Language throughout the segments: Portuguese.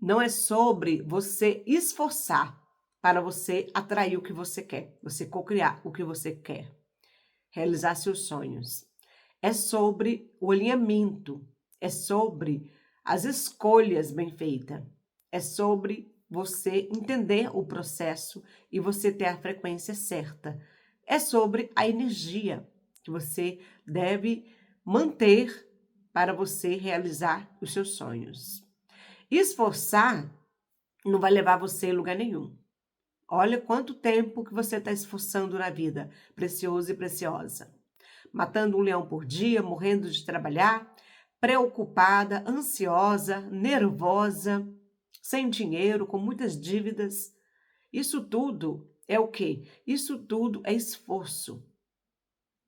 não é sobre você esforçar para você atrair o que você quer, você cocriar o que você quer, realizar seus sonhos. É sobre o alinhamento, é sobre as escolhas bem feitas, é sobre você entender o processo e você ter a frequência certa. É sobre a energia que você deve manter para você realizar os seus sonhos. Esforçar não vai levar você a lugar nenhum. Olha quanto tempo que você está esforçando na vida, precioso e preciosa. Matando um leão por dia, morrendo de trabalhar, preocupada, ansiosa, nervosa, sem dinheiro, com muitas dívidas. Isso tudo é o quê? Isso tudo é esforço.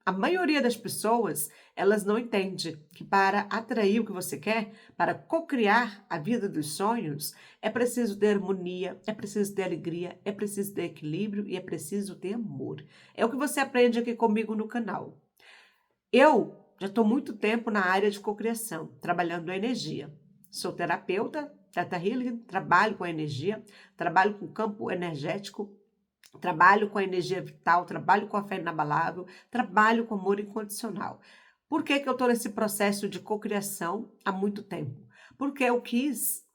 A maioria das pessoas, elas não entende que para atrair o que você quer, para cocriar a vida dos sonhos, é preciso ter harmonia, é preciso ter alegria, é preciso ter equilíbrio e é preciso ter amor. É o que você aprende aqui comigo no canal. Eu já estou muito tempo na área de cocriação, trabalhando a energia. Sou terapeuta, Theta Healing, trabalho com a energia, trabalho com o campo energético, trabalho com a energia vital, trabalho com a fé inabalável, trabalho com amor incondicional. Por que que eu estou nesse processo de cocriação há muito tempo? Porque eu quis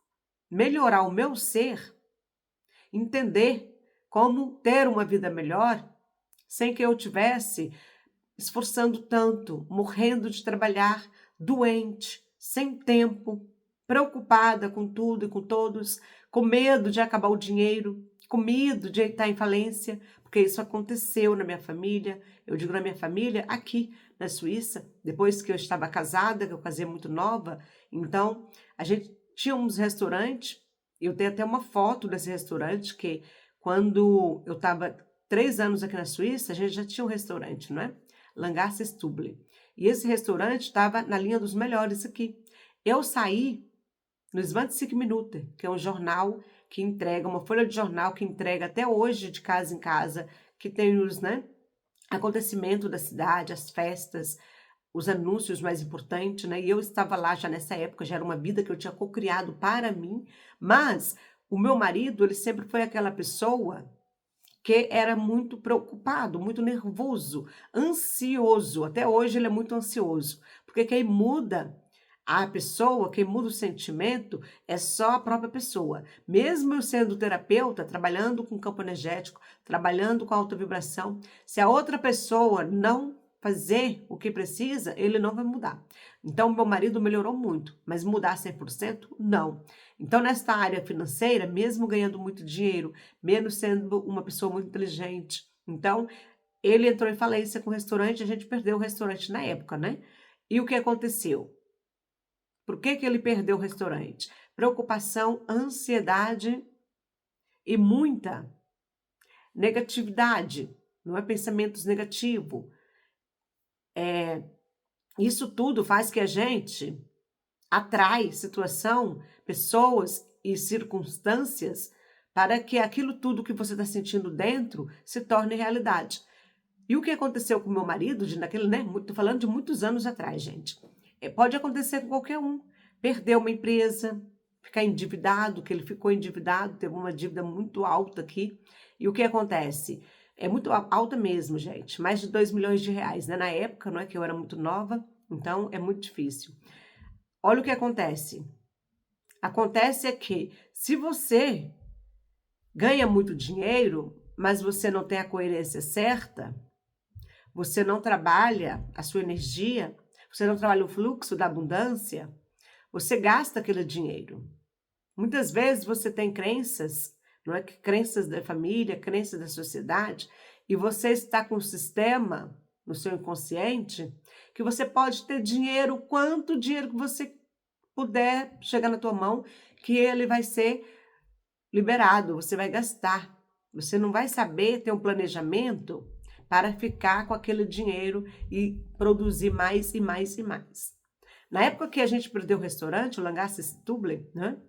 melhorar o meu ser, entender como ter uma vida melhor sem que eu tivesse esforçando tanto, morrendo de trabalhar, doente, sem tempo, preocupada com tudo e com todos, com medo de acabar o dinheiro, com medo de estar em falência, porque isso aconteceu na minha família. Eu digo na minha família, aqui na Suíça, depois que eu estava casada, que eu casei muito nova, então a gente tinha uns restaurantes, eu tenho até uma foto desse restaurante, que quando eu estava 3 anos aqui na Suíça, a gente já tinha um restaurante, não é? Langassestuble. E esse restaurante estava na linha dos melhores aqui. Eu saí no 20 Minuten, que é um jornal que entrega, uma folha de jornal que entrega até hoje, de casa em casa, que tem os, né, acontecimentos da cidade, as festas, os anúncios mais importantes, né? E eu estava lá já nessa época, já era uma vida que eu tinha cocriado para mim, mas o meu marido, ele sempre foi aquela pessoa que era muito preocupado, muito nervoso, ansioso. Até hoje ele é muito ansioso, porque quem muda a pessoa, quem muda o sentimento é só a própria pessoa. Mesmo eu sendo terapeuta, trabalhando com campo energético, trabalhando com alta vibração, se a outra pessoa não fazer o que precisa, ele não vai mudar. Então, meu marido melhorou muito, mas mudar 100%, não. Então, nesta área financeira, mesmo ganhando muito dinheiro, mesmo sendo uma pessoa muito inteligente, então, ele entrou em falência com o restaurante, a gente perdeu o restaurante na época, né? E o que aconteceu? Por que que ele perdeu o restaurante? Preocupação, ansiedade e muita negatividade, não é? Pensamentos negativos. Isso tudo faz que a gente atrai situação, pessoas e circunstâncias para que aquilo tudo que você está sentindo dentro se torne realidade. E o que aconteceu com meu marido, naquele, né? Tô falando de muitos anos atrás, gente. Pode acontecer com qualquer um. Perder uma empresa, ficar endividado, que ele ficou endividado, teve uma dívida muito alta aqui. E o que acontece? É muito alta mesmo, gente. Mais de 2 milhões de reais, né? Na época, não é que eu era muito nova, então é muito difícil. Olha o que acontece. Acontece é que se você ganha muito dinheiro, mas você não tem a coerência certa, você não trabalha a sua energia, você não trabalha o fluxo da abundância, você gasta aquele dinheiro. Muitas vezes você tem crenças, não é? Crenças da família, crenças da sociedade, e você está com um sistema no seu inconsciente que você pode ter dinheiro, quanto dinheiro que você puder chegar na tua mão, que ele vai ser liberado, você vai gastar. Você não vai saber ter um planejamento para ficar com aquele dinheiro e produzir mais e mais e mais. Na época que a gente perdeu o restaurante, o Langassestuble, né?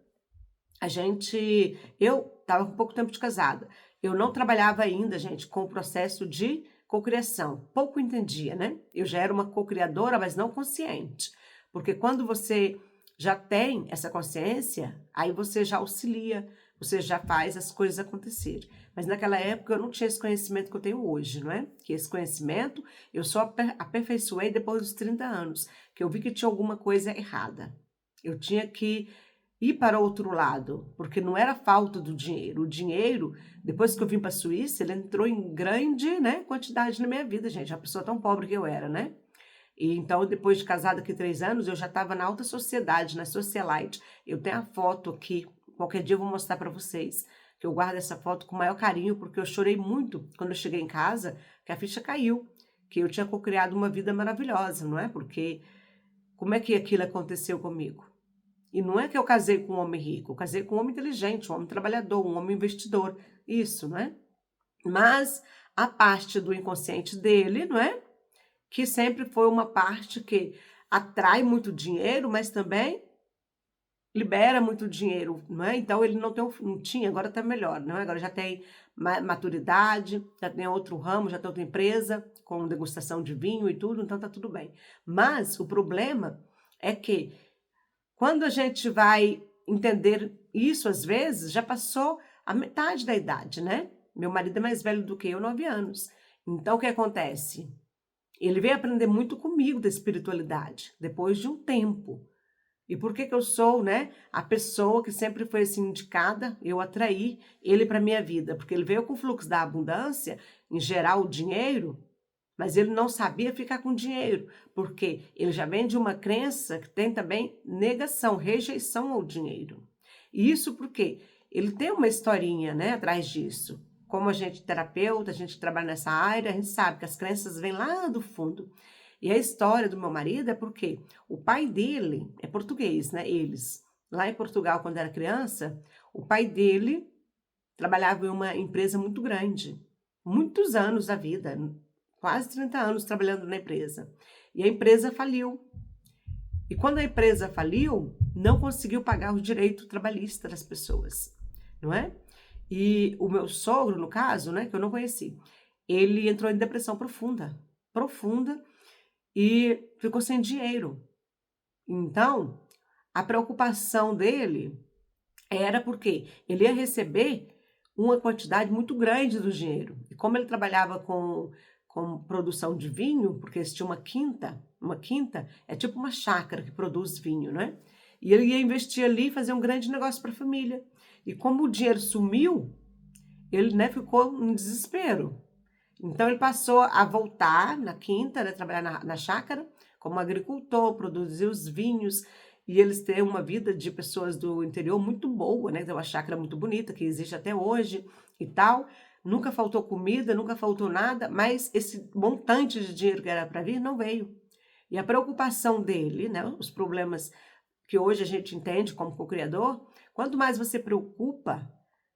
Eu estava com pouco tempo de casada. Eu não trabalhava ainda, gente, com o processo de cocriação. Pouco entendia, né? Eu já era uma cocriadora, mas não consciente. Porque quando você já tem essa consciência, aí você já auxilia, você já faz as coisas acontecerem. Mas naquela época eu não tinha esse conhecimento que eu tenho hoje, não é? Que esse conhecimento eu só aperfeiçoei depois dos 30 anos, que eu vi que tinha alguma coisa errada. Eu tinha que ir para outro lado, porque não era falta do dinheiro. O dinheiro, depois que eu vim para a Suíça, ele entrou em grande, né, quantidade na minha vida, gente. Uma pessoa tão pobre que eu era, né? E então, depois de casada aqui 3 anos, eu já estava na alta sociedade, na socialite. Eu tenho a foto aqui, qualquer dia eu vou mostrar para vocês, que eu guardo essa foto com o maior carinho, porque eu chorei muito quando eu cheguei em casa, que a ficha caiu, que eu tinha cocriado uma vida maravilhosa, não é? Porque como é que aquilo aconteceu comigo? E não é que eu casei com um homem rico, eu casei com um homem inteligente, um homem trabalhador, um homem investidor, isso, não é? Mas a parte do inconsciente dele, não é? Que sempre foi uma parte que atrai muito dinheiro, mas também libera muito dinheiro, não é? Então ele não tinha, agora está melhor, não é? Agora já tem maturidade, já tem outro ramo, já tem outra empresa com degustação de vinho e tudo, então está tudo bem. Mas o problema é que quando a gente vai entender isso, às vezes, já passou a metade da idade, né? Meu marido é mais velho do que eu, 9 anos. Então, o que acontece? Ele veio aprender muito comigo da espiritualidade, depois de um tempo. E por que que eu sou, né, a pessoa que sempre foi assim indicada, eu atraí ele para minha vida? Porque ele veio com o fluxo da abundância, em gerar o dinheiro, mas ele não sabia ficar com dinheiro, porque ele já vem de uma crença que tem também negação, rejeição ao dinheiro. E isso porque ele tem uma historinha, né, atrás disso. Como a gente é terapeuta, a gente trabalha nessa área, a gente sabe que as crenças vêm lá do fundo. E a história do meu marido é porque o pai dele é português, né? Eles. Lá em Portugal, quando era criança, o pai dele trabalhava em uma empresa muito grande. Muitos anos da vida, quase 30 anos trabalhando na empresa. E a empresa faliu. E quando a empresa faliu, não conseguiu pagar o direito trabalhista das pessoas, não é? E o meu sogro, no caso, né, que eu não conheci, ele entrou em depressão profunda, profunda, e ficou sem dinheiro. Então, a preocupação dele era porque ele ia receber uma quantidade muito grande do dinheiro. E como ele trabalhava com produção de vinho, porque eles tinham uma quinta é tipo uma chácara que produz vinho, né? E ele ia investir ali e fazer um grande negócio para a família. E como o dinheiro sumiu, ele, né, ficou em desespero. Então ele passou a voltar na quinta, né, trabalhar na chácara, como agricultor, produzir os vinhos, e eles têm uma vida de pessoas do interior muito boa, né? Tem uma chácara muito bonita, que existe até hoje e tal. Nunca faltou comida, nunca faltou nada, mas esse montante de dinheiro que era para vir não veio. E a preocupação dele, né, os problemas que hoje a gente entende como co-criador, quanto mais você preocupa,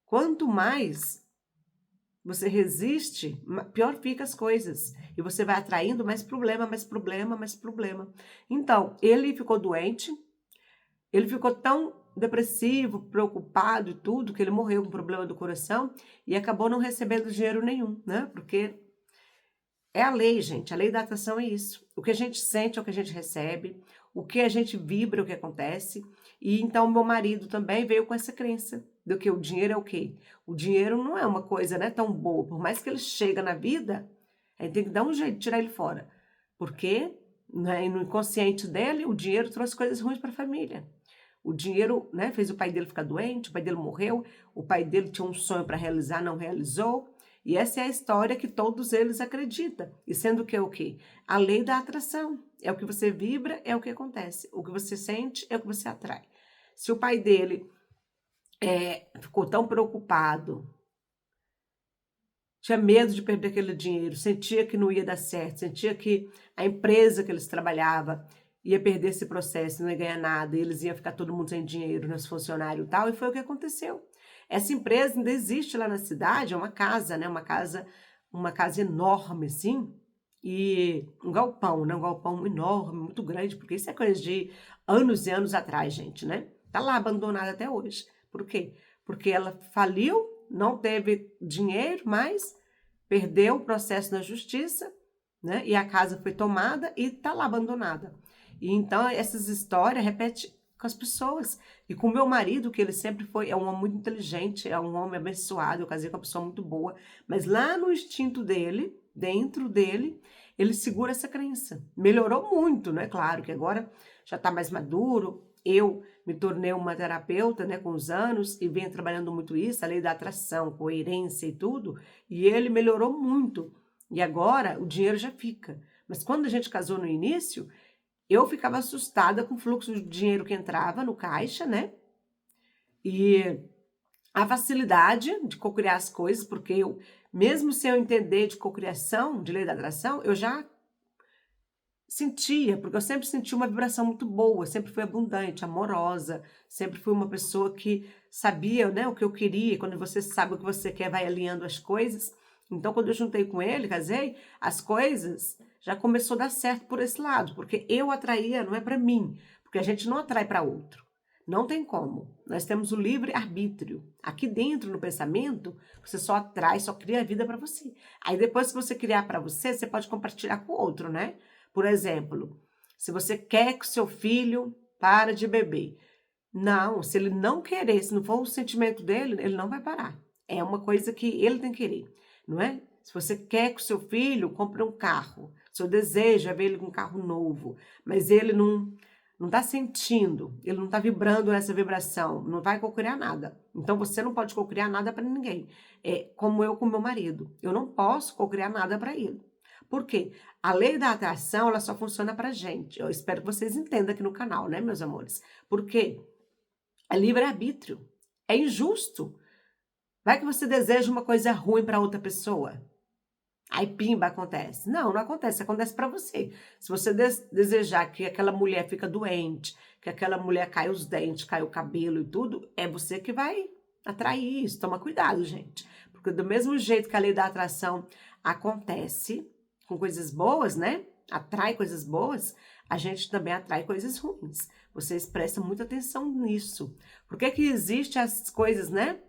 quanto mais você resiste, pior fica as coisas. E você vai atraindo mais problema, mais problema, mais problema. Então, ele ficou doente, ele ficou tão depressivo, preocupado e tudo, que ele morreu com problema do coração e acabou não recebendo dinheiro nenhum, né? Porque é a lei, gente. A lei da atração é isso. O que a gente sente é o que a gente recebe, o que a gente vibra é o que acontece. E então meu marido também veio com essa crença do que o dinheiro é o quê? O dinheiro não é uma coisa, né, tão boa. Por mais que ele chega na vida, a gente tem que dar um jeito de tirar ele fora. Porque, né, no inconsciente dele, o dinheiro trouxe coisas ruins para a família. O dinheiro, né, fez o pai dele ficar doente, o pai dele morreu, o pai dele tinha um sonho para realizar, não realizou. E essa é a história que todos eles acreditam. E sendo que é o quê? A lei da atração. É o que você vibra, é o que acontece. O que você sente é o que você atrai. Se o pai dele ficou tão preocupado, tinha medo de perder aquele dinheiro, sentia que não ia dar certo, sentia que a empresa que eles trabalhavam ia perder esse processo, não ia ganhar nada, e eles iam ficar todo mundo sem dinheiro, né, os funcionários e tal, e foi o que aconteceu. Essa empresa ainda existe lá na cidade, é uma casa, né, uma casa enorme, assim, e um galpão, né, um galpão enorme, muito grande, porque isso é coisa de anos e anos atrás, gente, né? Tá lá abandonada até hoje. Por quê? Porque ela faliu, não teve dinheiro, mas perdeu o processo na justiça, né? E a casa foi tomada e está lá abandonada. E então essas histórias repetem com as pessoas. E com o meu marido, que ele sempre foi, é um homem muito inteligente, é um homem abençoado, eu casei com uma pessoa muito boa, mas lá no instinto dele, dentro dele, ele segura essa crença. Melhorou muito, né? Claro que agora já está mais maduro. Eu me tornei uma terapeuta, né, com os anos e venho trabalhando muito isso, a lei da atração, coerência e tudo, e ele melhorou muito. E agora o dinheiro já fica. Mas quando a gente casou no início, eu ficava assustada com o fluxo de dinheiro que entrava no caixa, né? E a facilidade de cocriar as coisas, porque eu, mesmo sem eu entender de cocriação, de lei da atração, eu já sentia, porque eu sempre senti uma vibração muito boa, sempre fui abundante, amorosa, sempre fui uma pessoa que sabia, né, o que eu queria. Quando você sabe o que você quer, vai alinhando as coisas. Então, quando eu juntei com ele, casei, as coisas já começou a dar certo por esse lado, porque eu atraía, não é para mim, porque a gente não atrai para outro. Não tem como. Nós temos o livre-arbítrio. Aqui dentro, no pensamento, você só atrai, só cria a vida para você. Aí depois que você criar para você, você pode compartilhar com o outro, né? Por exemplo, se você quer que o seu filho pare de beber. Não, se ele não querer, se não for o sentimento dele, ele não vai parar. É uma coisa que ele tem que querer, não é? Se você quer que o seu filho compre um carro, seu desejo é ver ele com um carro novo, mas ele não está sentindo, ele não está vibrando nessa vibração, não vai cocriar nada. Então você não pode cocriar nada para ninguém. É como eu com meu marido, eu não posso cocriar nada para ele. Por quê? A lei da atração, ela só funciona pra gente. Eu espero que vocês entendam aqui no canal, né, meus amores? Porque é livre-arbítrio. É injusto. Vai que você deseja uma coisa ruim para outra pessoa. Aí, pimba, acontece. Não, não acontece. Acontece para você. Se você desejar que aquela mulher fica doente, que aquela mulher cai os dentes, cai o cabelo e tudo, é você que vai atrair isso. Toma cuidado, gente. Porque do mesmo jeito que a lei da atração acontece com coisas boas, né? Atrai coisas boas, a gente também atrai coisas ruins. Vocês prestam muita atenção nisso. Por que que existem as coisas, né?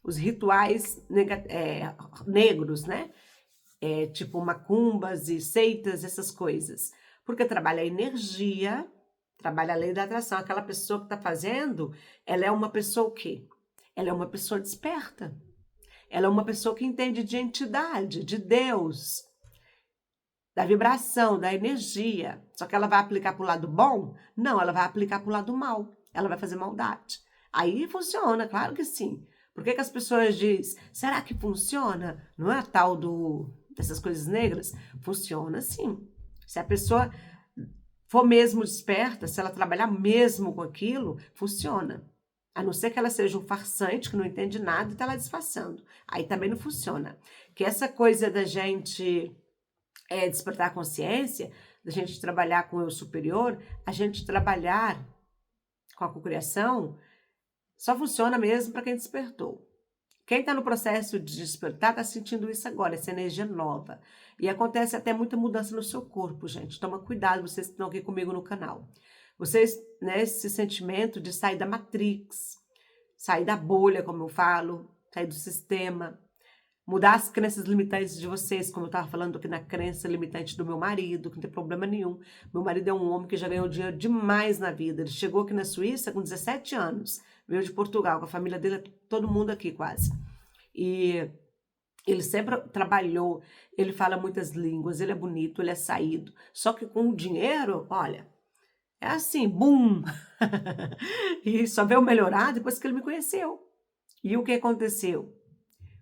Os rituais negros, né? Tipo macumbas e seitas, essas coisas. Porque trabalha a energia, trabalha a lei da atração. Aquela pessoa que está fazendo, ela é uma pessoa o quê? Ela é uma pessoa desperta. Ela é uma pessoa que entende de entidade, de Deus, da vibração, da energia. Só que ela vai aplicar para o lado bom? Não, ela vai aplicar para o lado mal. Ela vai fazer maldade. Aí funciona, claro que sim. Por que que as pessoas dizem, será que funciona? Não é a tal dessas coisas negras? Funciona sim. Se a pessoa for mesmo desperta, se ela trabalhar mesmo com aquilo, funciona. A não ser que ela seja um farsante, que não entende nada e está lá disfarçando. Aí também não funciona. Que essa coisa da gente despertar a consciência, da gente trabalhar com o eu superior, a gente trabalhar com a cocriação, só funciona mesmo para quem despertou. Quem está no processo de despertar está sentindo isso agora, essa energia nova. E acontece até muita mudança no seu corpo, gente. Toma cuidado, vocês que estão aqui comigo no canal. Vocês, né, esse sentimento de sair da matrix, sair da bolha, como eu falo, sair do sistema, mudar as crenças limitantes de vocês, como eu estava falando aqui na crença limitante do meu marido, que não tem problema nenhum. Meu marido é um homem que já ganhou dinheiro demais na vida. Ele chegou aqui na Suíça com 17 anos, veio de Portugal, com a família dele, todo mundo aqui quase. E ele sempre trabalhou, ele fala muitas línguas, ele é bonito, ele é saído. Só que com o dinheiro, olha, é assim, bum! E só veio melhorar depois que ele me conheceu. E o que aconteceu?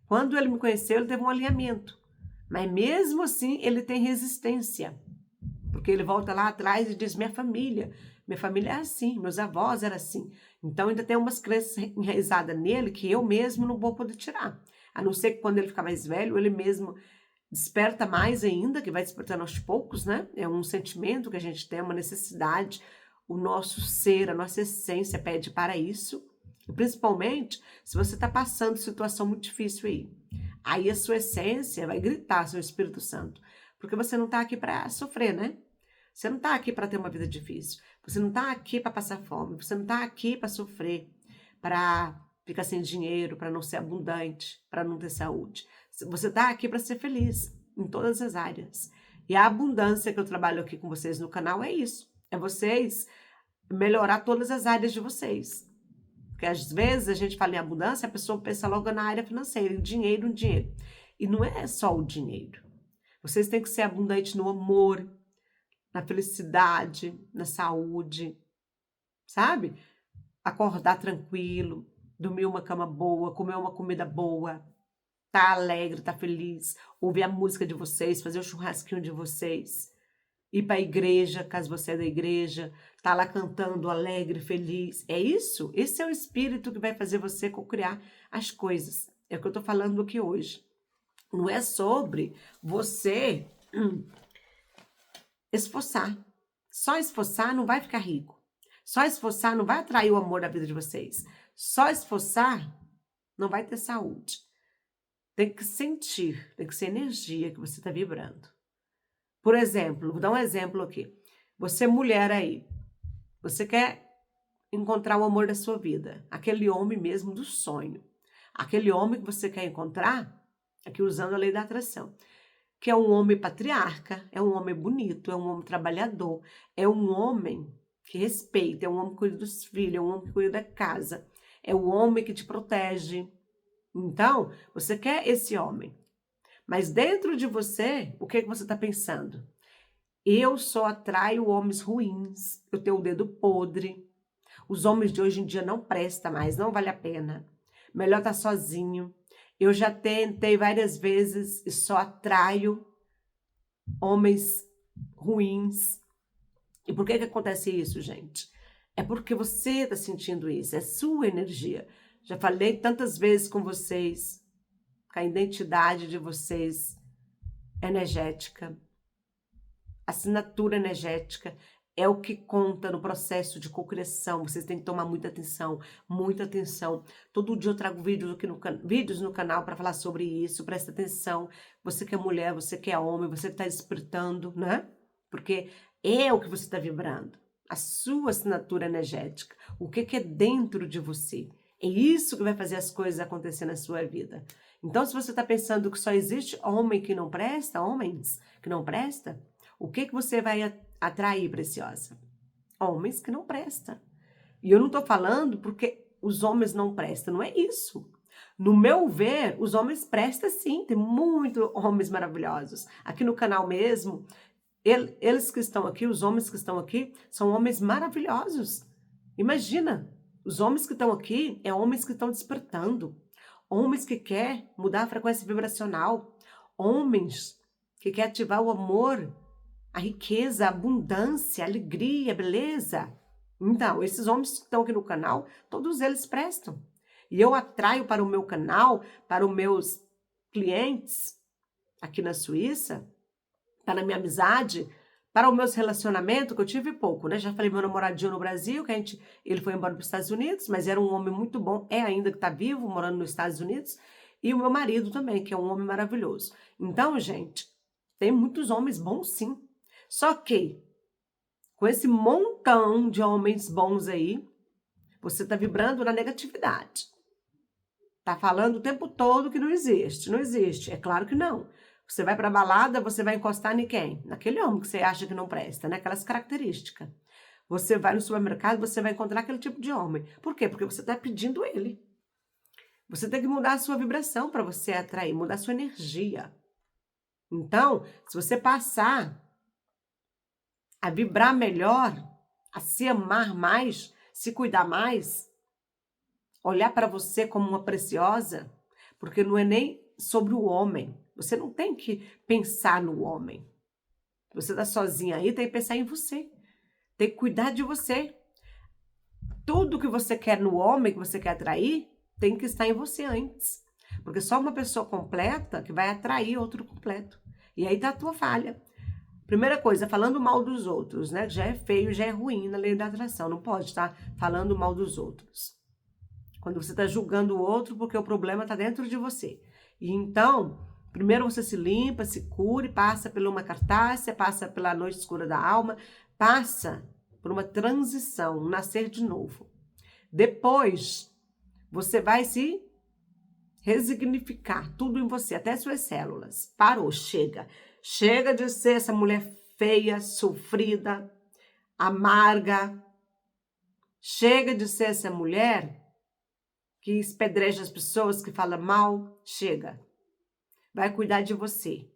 Quando ele me conheceu, ele teve um alinhamento. Mas mesmo assim, ele tem resistência. Porque ele volta lá atrás e diz, minha família é assim, meus avós eram assim. Então ainda tem umas crenças enraizadas nele que eu mesmo não vou poder tirar. A não ser que quando ele ficar mais velho, ele mesmo desperta mais ainda, que vai despertando aos poucos, né? É um sentimento que a gente tem, uma necessidade. O nosso ser, a nossa essência pede para isso. E principalmente se você está passando situação muito difícil aí. Aí a sua essência vai gritar, seu Espírito Santo. Porque você não está aqui para sofrer, né? Você não está aqui para ter uma vida difícil. Você não está aqui para passar fome. Você não está aqui para sofrer, para ficar sem dinheiro, para não ser abundante, para não ter saúde. Você está aqui para ser feliz em todas as áreas. E a abundância que eu trabalho aqui com vocês no canal é isso. É vocês melhorar todas as áreas de vocês. Porque às vezes a gente fala em abundância, a pessoa pensa logo na área financeira, em dinheiro, dinheiro. E não é só o dinheiro. Vocês têm que ser abundantes no amor, na felicidade, na saúde, sabe? Acordar tranquilo, dormir uma cama boa, comer uma comida boa, tá alegre, tá feliz, ouvir a música de vocês, fazer o churrasquinho de vocês, ir para a igreja, caso você é da igreja, tá lá cantando alegre, feliz. É isso? Esse é o espírito que vai fazer você cocriar as coisas. É o que eu tô falando aqui hoje. Não é sobre você esforçar. Só esforçar não vai ficar rico. Só esforçar não vai atrair o amor da vida de vocês. Só esforçar não vai ter saúde. Tem que sentir, tem que ser energia que você está vibrando. Por exemplo, vou dar um exemplo aqui. Você mulher aí, você quer encontrar o amor da sua vida. Aquele homem mesmo do sonho. Aquele homem que você quer encontrar, aqui usando a lei da atração, que é um homem patriarca, é um homem bonito, é um homem trabalhador, é um homem que respeita, é um homem que cuida dos filhos, é um homem que cuida da casa, é um homem que te protege. Então, você quer esse homem. Mas dentro de você, o que é que você está pensando? Eu só atraio homens ruins, eu tenho o dedo podre. Os homens de hoje em dia não prestam mais, não vale a pena. Melhor estar sozinho. Eu já tentei várias vezes e só atraio homens ruins. E por que acontece isso, gente? É porque você está sentindo isso, é sua energia. Já falei tantas vezes com vocês, que a identidade de vocês energética, assinatura energética, é o que conta no processo de cocriação. Vocês têm que tomar muita atenção, muita atenção. Todo dia eu trago vídeos aqui vídeos no canal para falar sobre isso. Presta atenção. Você que é mulher, você que é homem, você que está despertando, né? Porque é o que você está vibrando. A sua assinatura energética. O que é dentro de você. É isso que vai fazer as coisas acontecer na sua vida. Então, se você está pensando que só existe homem que não presta, homens que não presta, o que você vai atrair, preciosa? Homens que não prestam. E eu não estou falando porque os homens não prestam, não é isso. No meu ver, os homens prestam sim, tem muitos homens maravilhosos. Aqui no canal mesmo, eles que estão aqui, os homens que estão aqui, são homens maravilhosos. Imagina, os homens que estão aqui, é homens que estão despertando. Homens que querem mudar a frequência vibracional. Homens que querem ativar o amor, a riqueza, a abundância, a alegria, a beleza. Então, esses homens que estão aqui no canal, todos eles prestam. E eu atraio para o meu canal, para os meus clientes aqui na Suíça, para a minha amizade, para os meus relacionamentos, que eu tive pouco, né? Já falei meu namoradinho no Brasil, que ele foi embora para os Estados Unidos, mas era um homem muito bom, é ainda que está vivo, morando nos Estados Unidos. E o meu marido também, que é um homem maravilhoso. Então, gente, tem muitos homens bons, sim. Só que, com esse montão de homens bons aí, você está vibrando na negatividade. Está falando o tempo todo que não existe. Não existe. É claro que não. Você vai para a balada, você vai encostar em quem? Naquele homem que você acha que não presta, né? Aquelas características. Você vai no supermercado, você vai encontrar aquele tipo de homem. Por quê? Porque você está pedindo ele. Você tem que mudar a sua vibração para você atrair, mudar a sua energia. Então, se você passar a vibrar melhor, a se amar mais, se cuidar mais, olhar para você como uma preciosa, porque não é nem sobre o homem. Você não tem que pensar no homem. Você está sozinha aí, tem que pensar em você. Tem que cuidar de você. Tudo que você quer no homem, que você quer atrair, tem que estar em você antes. Porque só uma pessoa completa que vai atrair outro completo. E aí tá a tua falha. Primeira coisa, falando mal dos outros, né? Já é feio, já é ruim na lei da atração. Não pode estar falando mal dos outros. Quando você está julgando o outro, porque o problema está dentro de você. E então, primeiro você se limpa, se cure, passa por uma cartácia, passa pela noite escura da alma, passa por uma transição, um nascer de novo. Depois, você vai se resignificar tudo em você, até suas células. Parou, chega. Chega de ser essa mulher feia, sofrida, amarga, Chega de ser essa mulher que espedreja as pessoas, que fala mal. Chega. Vai cuidar de você.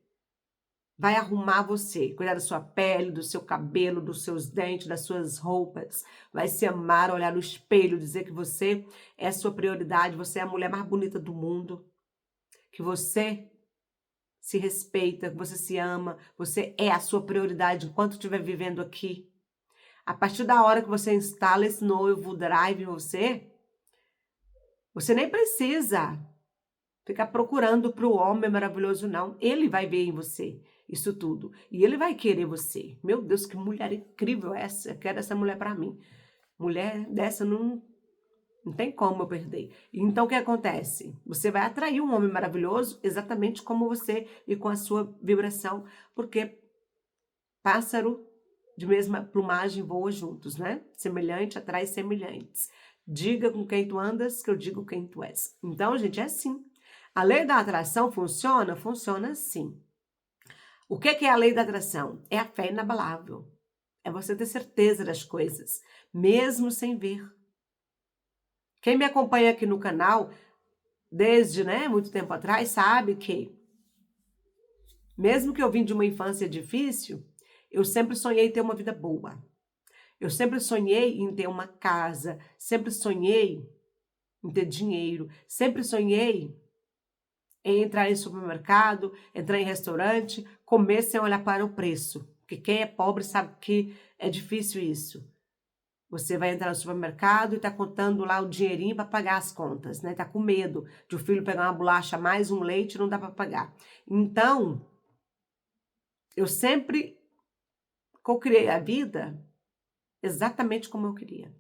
Vai arrumar você, cuidar da sua pele, do seu cabelo, dos seus dentes, das suas roupas. Vai se amar, olhar no espelho, dizer que você é a sua prioridade, você é a mulher mais bonita do mundo, que você se respeita, que você se ama, você é a sua prioridade enquanto estiver vivendo aqui. A partir da hora que você instala esse novo drive em você, você nem precisa ficar procurando para o homem maravilhoso, não. Ele vai ver em você isso tudo. E ele vai querer você. Meu Deus, que mulher incrível essa. Eu quero essa mulher para mim. Mulher dessa não tem como eu perder. Então, o que acontece? Você vai atrair um homem maravilhoso exatamente como você e com a sua vibração. Porque pássaro de mesma plumagem voa juntos, né? Semelhante atrai semelhantes. Diga com quem tu andas, que eu digo quem tu és. Então, gente, é assim. A lei da atração funciona? Funciona assim. O que é a lei da atração? É a fé inabalável. É você ter certeza das coisas, mesmo sem ver. Quem me acompanha aqui no canal, desde muito tempo atrás, sabe que, mesmo que eu vim de uma infância difícil, eu sempre sonhei ter uma vida boa. Eu sempre sonhei em ter uma casa, sempre sonhei em ter dinheiro, sempre sonhei em entrar em supermercado, entrar em restaurante, comer sem olhar para o preço. Porque quem é pobre sabe que é difícil isso. Você vai entrar no supermercado e está contando lá o dinheirinho para pagar as contas, né? Tá com medo de o filho pegar uma bolacha mais um leite e não dá para pagar. Então, eu sempre cocriei a vida exatamente como eu queria.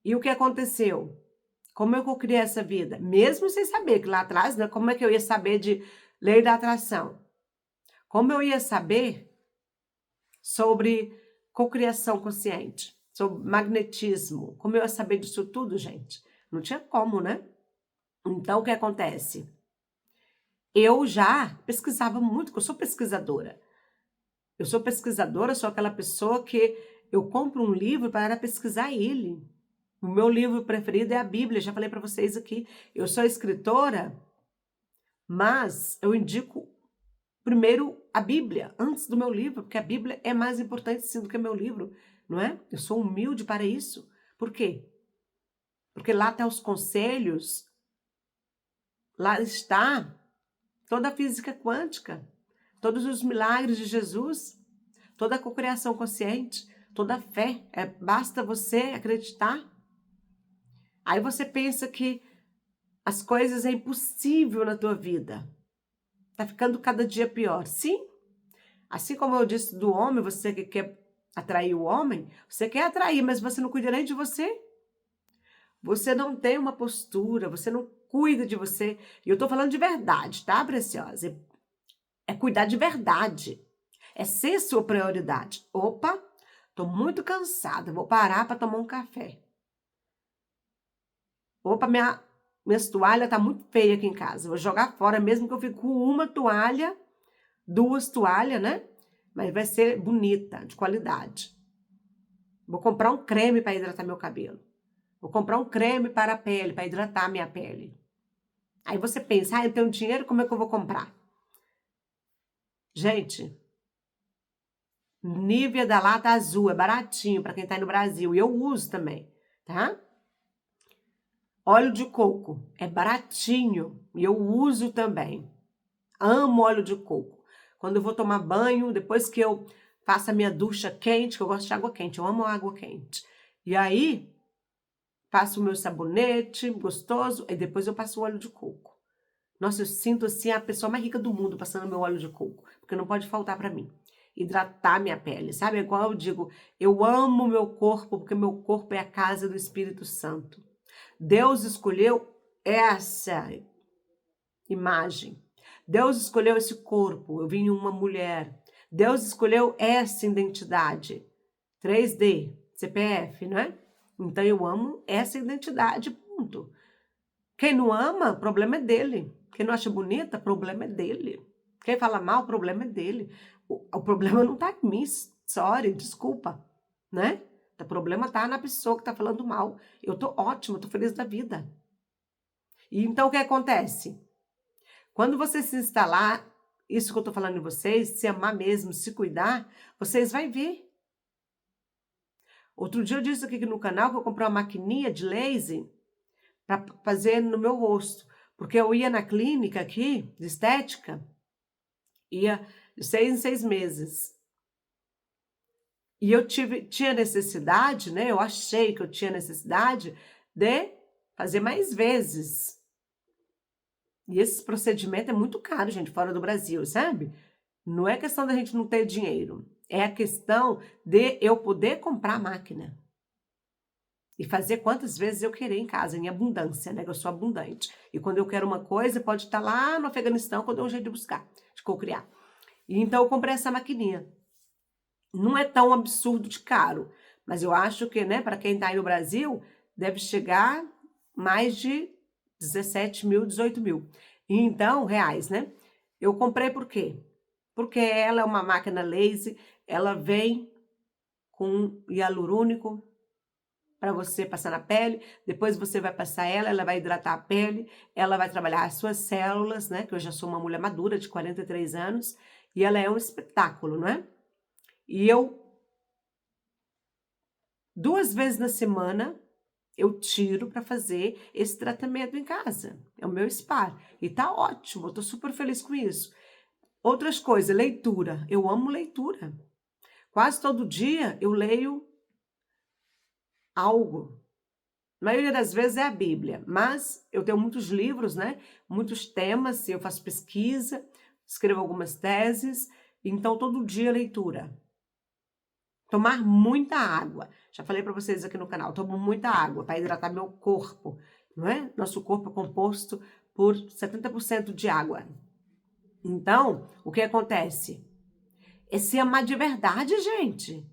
E o que aconteceu? Como eu cocriei essa vida? Mesmo sem saber que lá atrás, né, como é que eu ia saber de lei da atração? Como eu ia saber sobre cocriação consciente, sobre magnetismo? Como eu ia saber disso tudo, gente? Não tinha como, né? Então, o que acontece? Eu já pesquisava muito, porque eu sou pesquisadora. Eu sou pesquisadora, sou aquela pessoa que eu compro um livro para pesquisar ele. O meu livro preferido é a Bíblia, já falei para vocês aqui. Eu sou escritora, mas eu indico primeiro a Bíblia, antes do meu livro, porque a Bíblia é mais importante sim do que meu livro, não é? Eu sou humilde para isso. Por quê? Porque lá tem os conselhos, lá está toda a física quântica, todos os milagres de Jesus, toda a cocriação consciente, toda a fé. Basta você acreditar. Aí você pensa que as coisas é impossível na tua vida. Tá ficando cada dia pior. Sim, assim como eu disse do homem, você que quer atrair o homem, você quer atrair, mas você não cuida nem de você. Você não tem uma postura, você não cuida de você. E eu tô falando de verdade, tá, preciosa? É cuidar de verdade. É ser sua prioridade. Opa, tô muito cansada, vou parar para tomar um café. Opa, minhas toalhas tá muito feia aqui em casa. Vou jogar fora, mesmo que eu fique com uma toalha, duas toalhas, né? Mas vai ser bonita, de qualidade. Vou comprar um creme para hidratar meu cabelo. Vou comprar um creme para a pele, para hidratar minha pele. Aí você pensa, eu tenho dinheiro, como é que eu vou comprar? Gente, Nivea da lata azul, é baratinho para quem tá aí no Brasil. E eu uso também, tá? Óleo de coco, é baratinho. E eu uso também. Amo óleo de coco. Quando eu vou tomar banho, depois que eu faço a minha ducha quente, que eu gosto de água quente, eu amo água quente. E aí, faço o meu sabonete gostoso e depois eu passo o óleo de coco. Nossa, eu sinto assim a pessoa mais rica do mundo passando meu óleo de coco, porque não pode faltar para mim. Hidratar minha pele, sabe? É igual eu digo, eu amo meu corpo, porque meu corpo é a casa do Espírito Santo. Deus escolheu essa imagem. Deus escolheu esse corpo, eu vim uma mulher. Deus escolheu essa identidade. 3D, CPF, não é? Então eu amo essa identidade, ponto. Quem não ama, o problema é dele. Quem não acha bonita, o problema é dele. Quem fala mal, o problema é dele. O problema não tá em mim, sorry, desculpa, né? O problema tá na pessoa que tá falando mal. Eu tô ótima, eu tô feliz da vida. E então o que acontece? Quando você se instalar, isso que eu tô falando em vocês, se amar mesmo, se cuidar, vocês vai ver. Outro dia eu disse aqui no canal que eu comprei uma maquininha de laser para fazer no meu rosto. Porque eu ia na clínica aqui, de estética, ia de 6 em 6 meses. E eu tinha necessidade, né? Eu achei que eu tinha necessidade de fazer mais vezes. E esse procedimento é muito caro, gente, fora do Brasil, sabe? Não é questão da gente não ter dinheiro. É a questão de eu poder comprar a máquina. E fazer quantas vezes eu querer em casa, em abundância, né? Que eu sou abundante. E quando eu quero uma coisa, pode estar lá no Afeganistão, quando eu dou um jeito de buscar, de cocriar. E então eu comprei essa maquininha. Não é tão absurdo de caro, mas eu acho que, né, para quem está aí no Brasil, deve chegar mais de 17 mil, 18 mil. E então, reais, né? Eu comprei por quê? Porque ela é uma máquina laser, ela vem com hialurônico, para você passar na pele, depois você vai passar ela vai hidratar a pele, ela vai trabalhar as suas células, né? Que eu já sou uma mulher madura de 43 anos, e ela é um espetáculo, não é? E eu, 2 vezes na semana, eu tiro para fazer esse tratamento em casa. É o meu spa. E tá ótimo, eu tô super feliz com isso. Outras coisas, leitura. Eu amo leitura. Quase todo dia eu leio algo. A maioria das vezes é a Bíblia, mas eu tenho muitos livros, né? Muitos temas, eu faço pesquisa, escrevo algumas teses, então todo dia leitura. Tomar muita água. Já falei para vocês aqui no canal, tomo muita água para hidratar meu corpo, não é? Nosso corpo é composto por 70% de água. Então, o que acontece? É se amar de verdade, gente.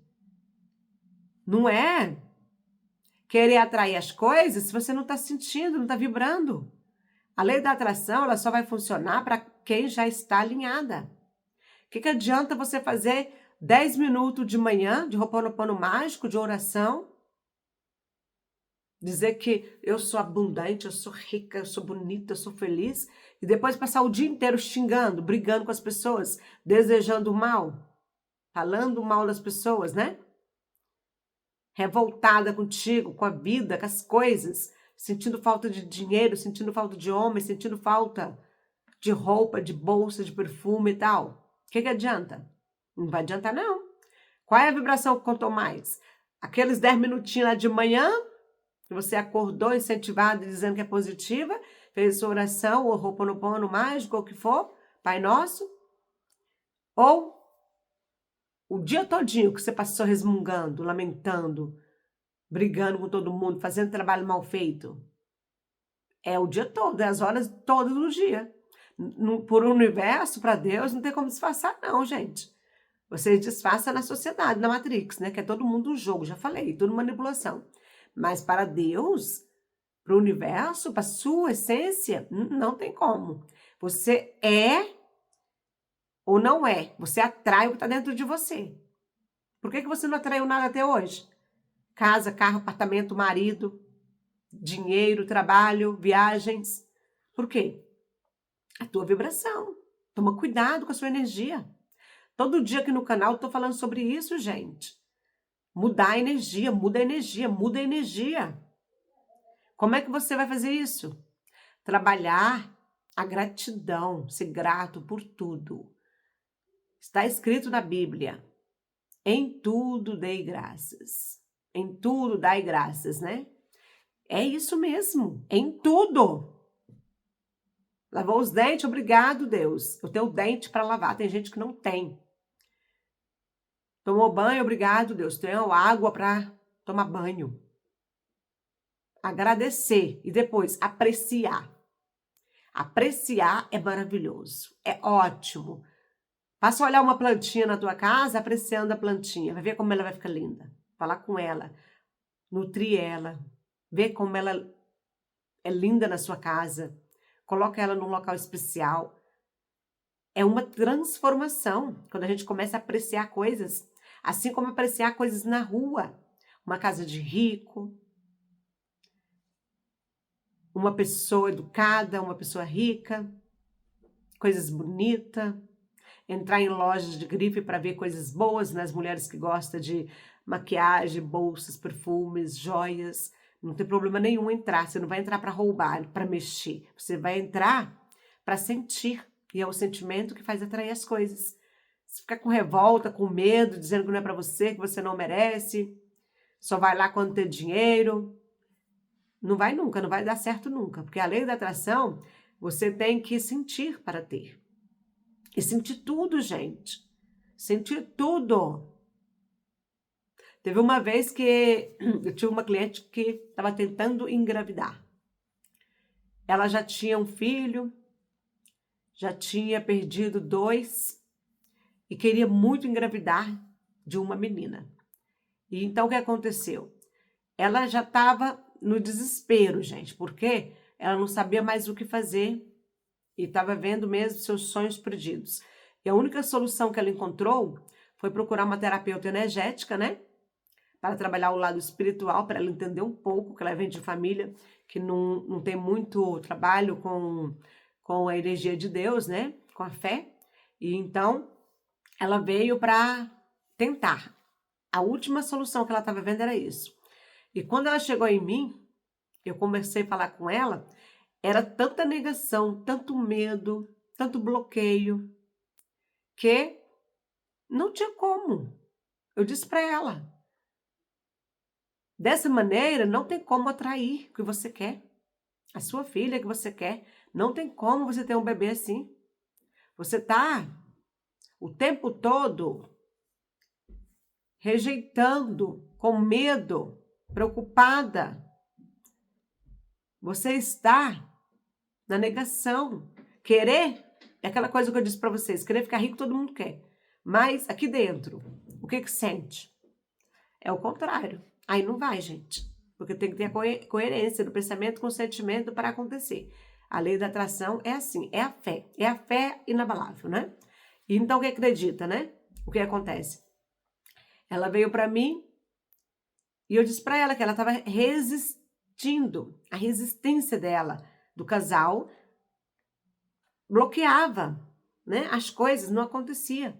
Não é querer atrair as coisas se você não está sentindo, não está vibrando. A lei da atração, ela só vai funcionar para quem já está alinhada. O que adianta você fazer 10 minutos de manhã de Ho'oponopono mágico, de oração, dizer que eu sou abundante, eu sou rica, eu sou bonita, eu sou feliz, e depois passar o dia inteiro xingando, brigando com as pessoas, desejando mal, falando mal das pessoas, né? Revoltada contigo, com a vida, com as coisas, sentindo falta de dinheiro, sentindo falta de homem, sentindo falta de roupa, de bolsa, de perfume e tal. O que adianta? Não vai adiantar, não. Qual é a vibração que contou mais? Aqueles 10 minutinhos lá de manhã, que você acordou incentivado, dizendo que é positiva, fez sua oração, ou Ho'oponopono mágico, ou o que for, Pai Nosso, ou o dia todinho que você passou resmungando, lamentando, brigando com todo mundo, fazendo trabalho mal feito. É o dia todo, é as horas todas do dia. Por universo, para Deus, não tem como disfarçar, não, gente. Você disfarça na sociedade, na Matrix, né? Que é todo mundo um jogo, já falei, tudo manipulação. Mas para Deus, para o universo, para sua essência, não tem como. Você é ou não é. Você atrai o que está dentro de você. Por que você não atraiu nada até hoje? Casa, carro, apartamento, marido, dinheiro, trabalho, viagens. Por quê? A tua vibração. Toma cuidado com a sua energia. Todo dia aqui no canal eu tô falando sobre isso, gente. Mudar a energia, muda a energia, muda a energia. Como é que você vai fazer isso? Trabalhar a gratidão, ser grato por tudo. Está escrito na Bíblia: em tudo dei graças. Em tudo dai graças, né? É isso mesmo, em tudo. Lavou os dentes, obrigado, Deus. Eu tenho dente para lavar, tem gente que não tem. Tomou banho, obrigado, Deus. Tenho água para tomar banho. Agradecer e depois apreciar. Apreciar é maravilhoso, é ótimo. Passa a olhar uma plantinha na tua casa, apreciando a plantinha. Vai ver como ela vai ficar linda. Falar com ela, nutrir ela, ver como ela é linda na sua casa. Coloca ela num local especial. É uma transformação quando a gente começa a apreciar coisas, assim como apreciar coisas na rua. uma casa de rico, uma pessoa educada, uma pessoa rica, coisas bonitas, entrar em lojas de grife para ver coisas boas nas mulheres que gostam de maquiagem, bolsas, perfumes, joias. Não tem problema nenhum entrar. Você não vai entrar para roubar, para mexer. Você vai entrar para sentir. E é o sentimento que faz atrair as coisas. Se ficar com revolta, com medo, dizendo que não é para você, que você não merece, só vai lá quando tem dinheiro, não vai nunca, não vai dar certo nunca. Porque a lei da atração, você tem que sentir para ter. E sentir tudo, gente. Sentir tudo. Teve uma vez que eu tive uma cliente que estava tentando engravidar. Ela já tinha um filho, já tinha perdido 2 e queria muito engravidar de uma menina. E então o que aconteceu? Ela já estava no desespero, gente, porque ela não sabia mais o que fazer e estava vendo mesmo seus sonhos perdidos. E a única solução que ela encontrou foi procurar uma terapeuta energética, né? Para trabalhar o lado espiritual, para ela entender um pouco, que ela vem de família que não tem muito trabalho com a energia de Deus, né? Com a fé. E então, ela veio para tentar. A última solução que ela estava vendo era isso. E quando ela chegou em mim, eu comecei a falar com ela, era tanta negação, tanto medo, tanto bloqueio, que não tinha como. Eu disse para ela, dessa maneira não tem como atrair o que você quer. A sua filha que você quer. Não tem como você ter um bebê assim. Você está o tempo todo rejeitando, com medo, preocupada. Você está na negação. Querer é aquela coisa que eu disse para vocês. Querer ficar rico todo mundo quer. Mas aqui dentro, o que sente? É o contrário. Aí não vai, gente. Porque tem que ter a coerência do pensamento com o sentimento para acontecer. A lei da atração é assim, é a fé. É a fé inabalável, né? E então, o que acredita, né? O que acontece? Ela veio para mim e eu disse para ela que ela estava resistindo. A resistência dela, do casal, bloqueava, né? As coisas não aconteciam.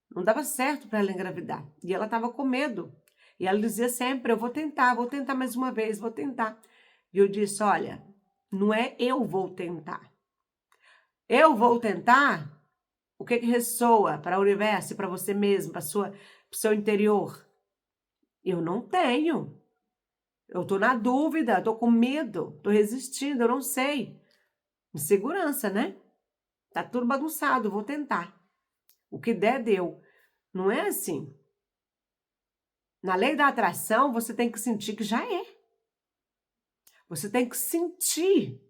Não dava certo para ela engravidar. E ela estava com medo. E ela dizia sempre, eu vou tentar mais uma vez, vou tentar. E eu disse, olha, não é eu vou tentar. Eu vou tentar, o que ressoa para o universo, para você mesmo, para o seu interior? Eu não tenho. Eu estou na dúvida, estou com medo, estou resistindo, eu não sei. Insegurança, né? Tá tudo bagunçado, vou tentar. O que der, deu. Não é assim. Na lei da atração, você tem que sentir que já é. Você tem que sentir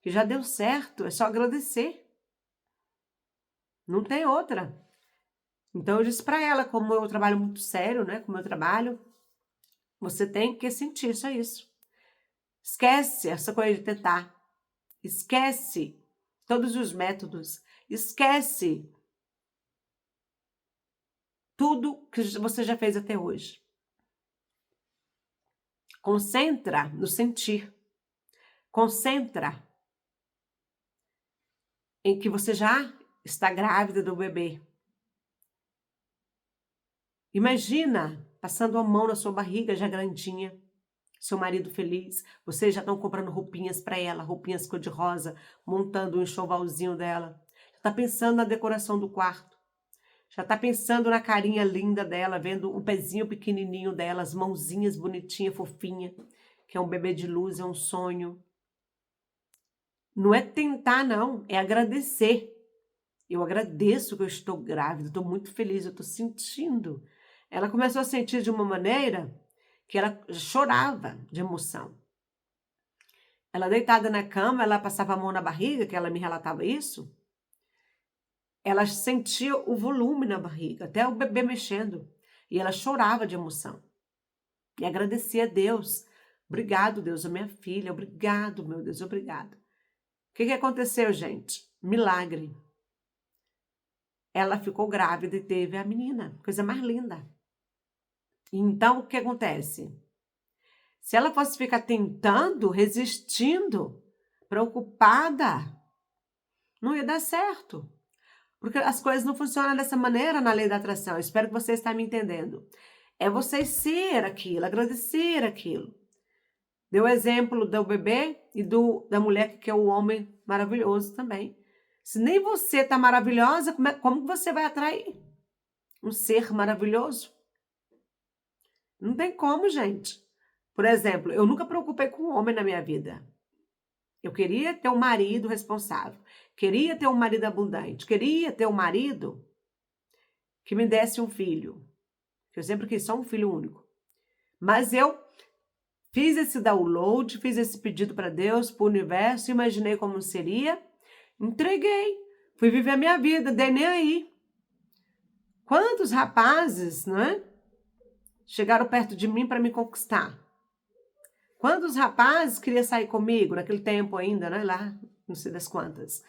que já deu certo, é só agradecer. Não tem outra. Então eu disse para ela, como eu trabalho muito sério, né, com o meu trabalho, você tem que sentir só isso. Esquece essa coisa de tentar. Esquece todos os métodos. Esquece tudo que você já fez até hoje. Concentra no sentir. Concentra em que você já está grávida do bebê. Imagina passando a mão na sua barriga já grandinha, seu marido feliz, vocês já estão comprando roupinhas para ela, roupinhas cor-de-rosa, montando um enxovalzinho dela. Já está pensando na decoração do quarto. Já está pensando na carinha linda dela, vendo o pezinho pequenininho dela, as mãozinhas bonitinhas, fofinha, que é um bebê de luz, é um sonho. Não é tentar, não, é agradecer. Eu agradeço que eu estou grávida, estou muito feliz, eu estou sentindo. Ela começou a sentir de uma maneira que ela chorava de emoção. Ela deitada na cama, ela passava a mão na barriga, que ela me relatava isso. Ela sentia o volume na barriga, até o bebê mexendo. E ela chorava de emoção. E agradecia a Deus. Obrigado, Deus, a minha filha. Obrigado, meu Deus, obrigado. O que aconteceu, gente? Milagre. Ela ficou grávida e teve a menina. Coisa mais linda. Então, o que acontece? Se ela fosse ficar tentando, resistindo, preocupada, não ia dar certo. Porque as coisas não funcionam dessa maneira na lei da atração. Eu espero que você está me entendendo. É você ser aquilo, agradecer aquilo. Deu o exemplo do bebê e da mulher que quer o homem maravilhoso também. Se nem você está maravilhosa, como você vai atrair um ser maravilhoso? Não tem como, gente. Por exemplo, eu nunca preocupei com um homem na minha vida. Eu queria ter um marido responsável. Queria ter um marido abundante. Queria ter um marido que me desse um filho. Eu sempre quis só um filho único. Mas eu fiz esse download, fiz esse pedido para Deus, para o universo, imaginei como seria, entreguei, fui viver a minha vida, dei nem aí. Quantos rapazes, né, chegaram perto de mim para me conquistar? Quantos rapazes queriam sair comigo naquele tempo ainda, né, lá, não sei das quantas.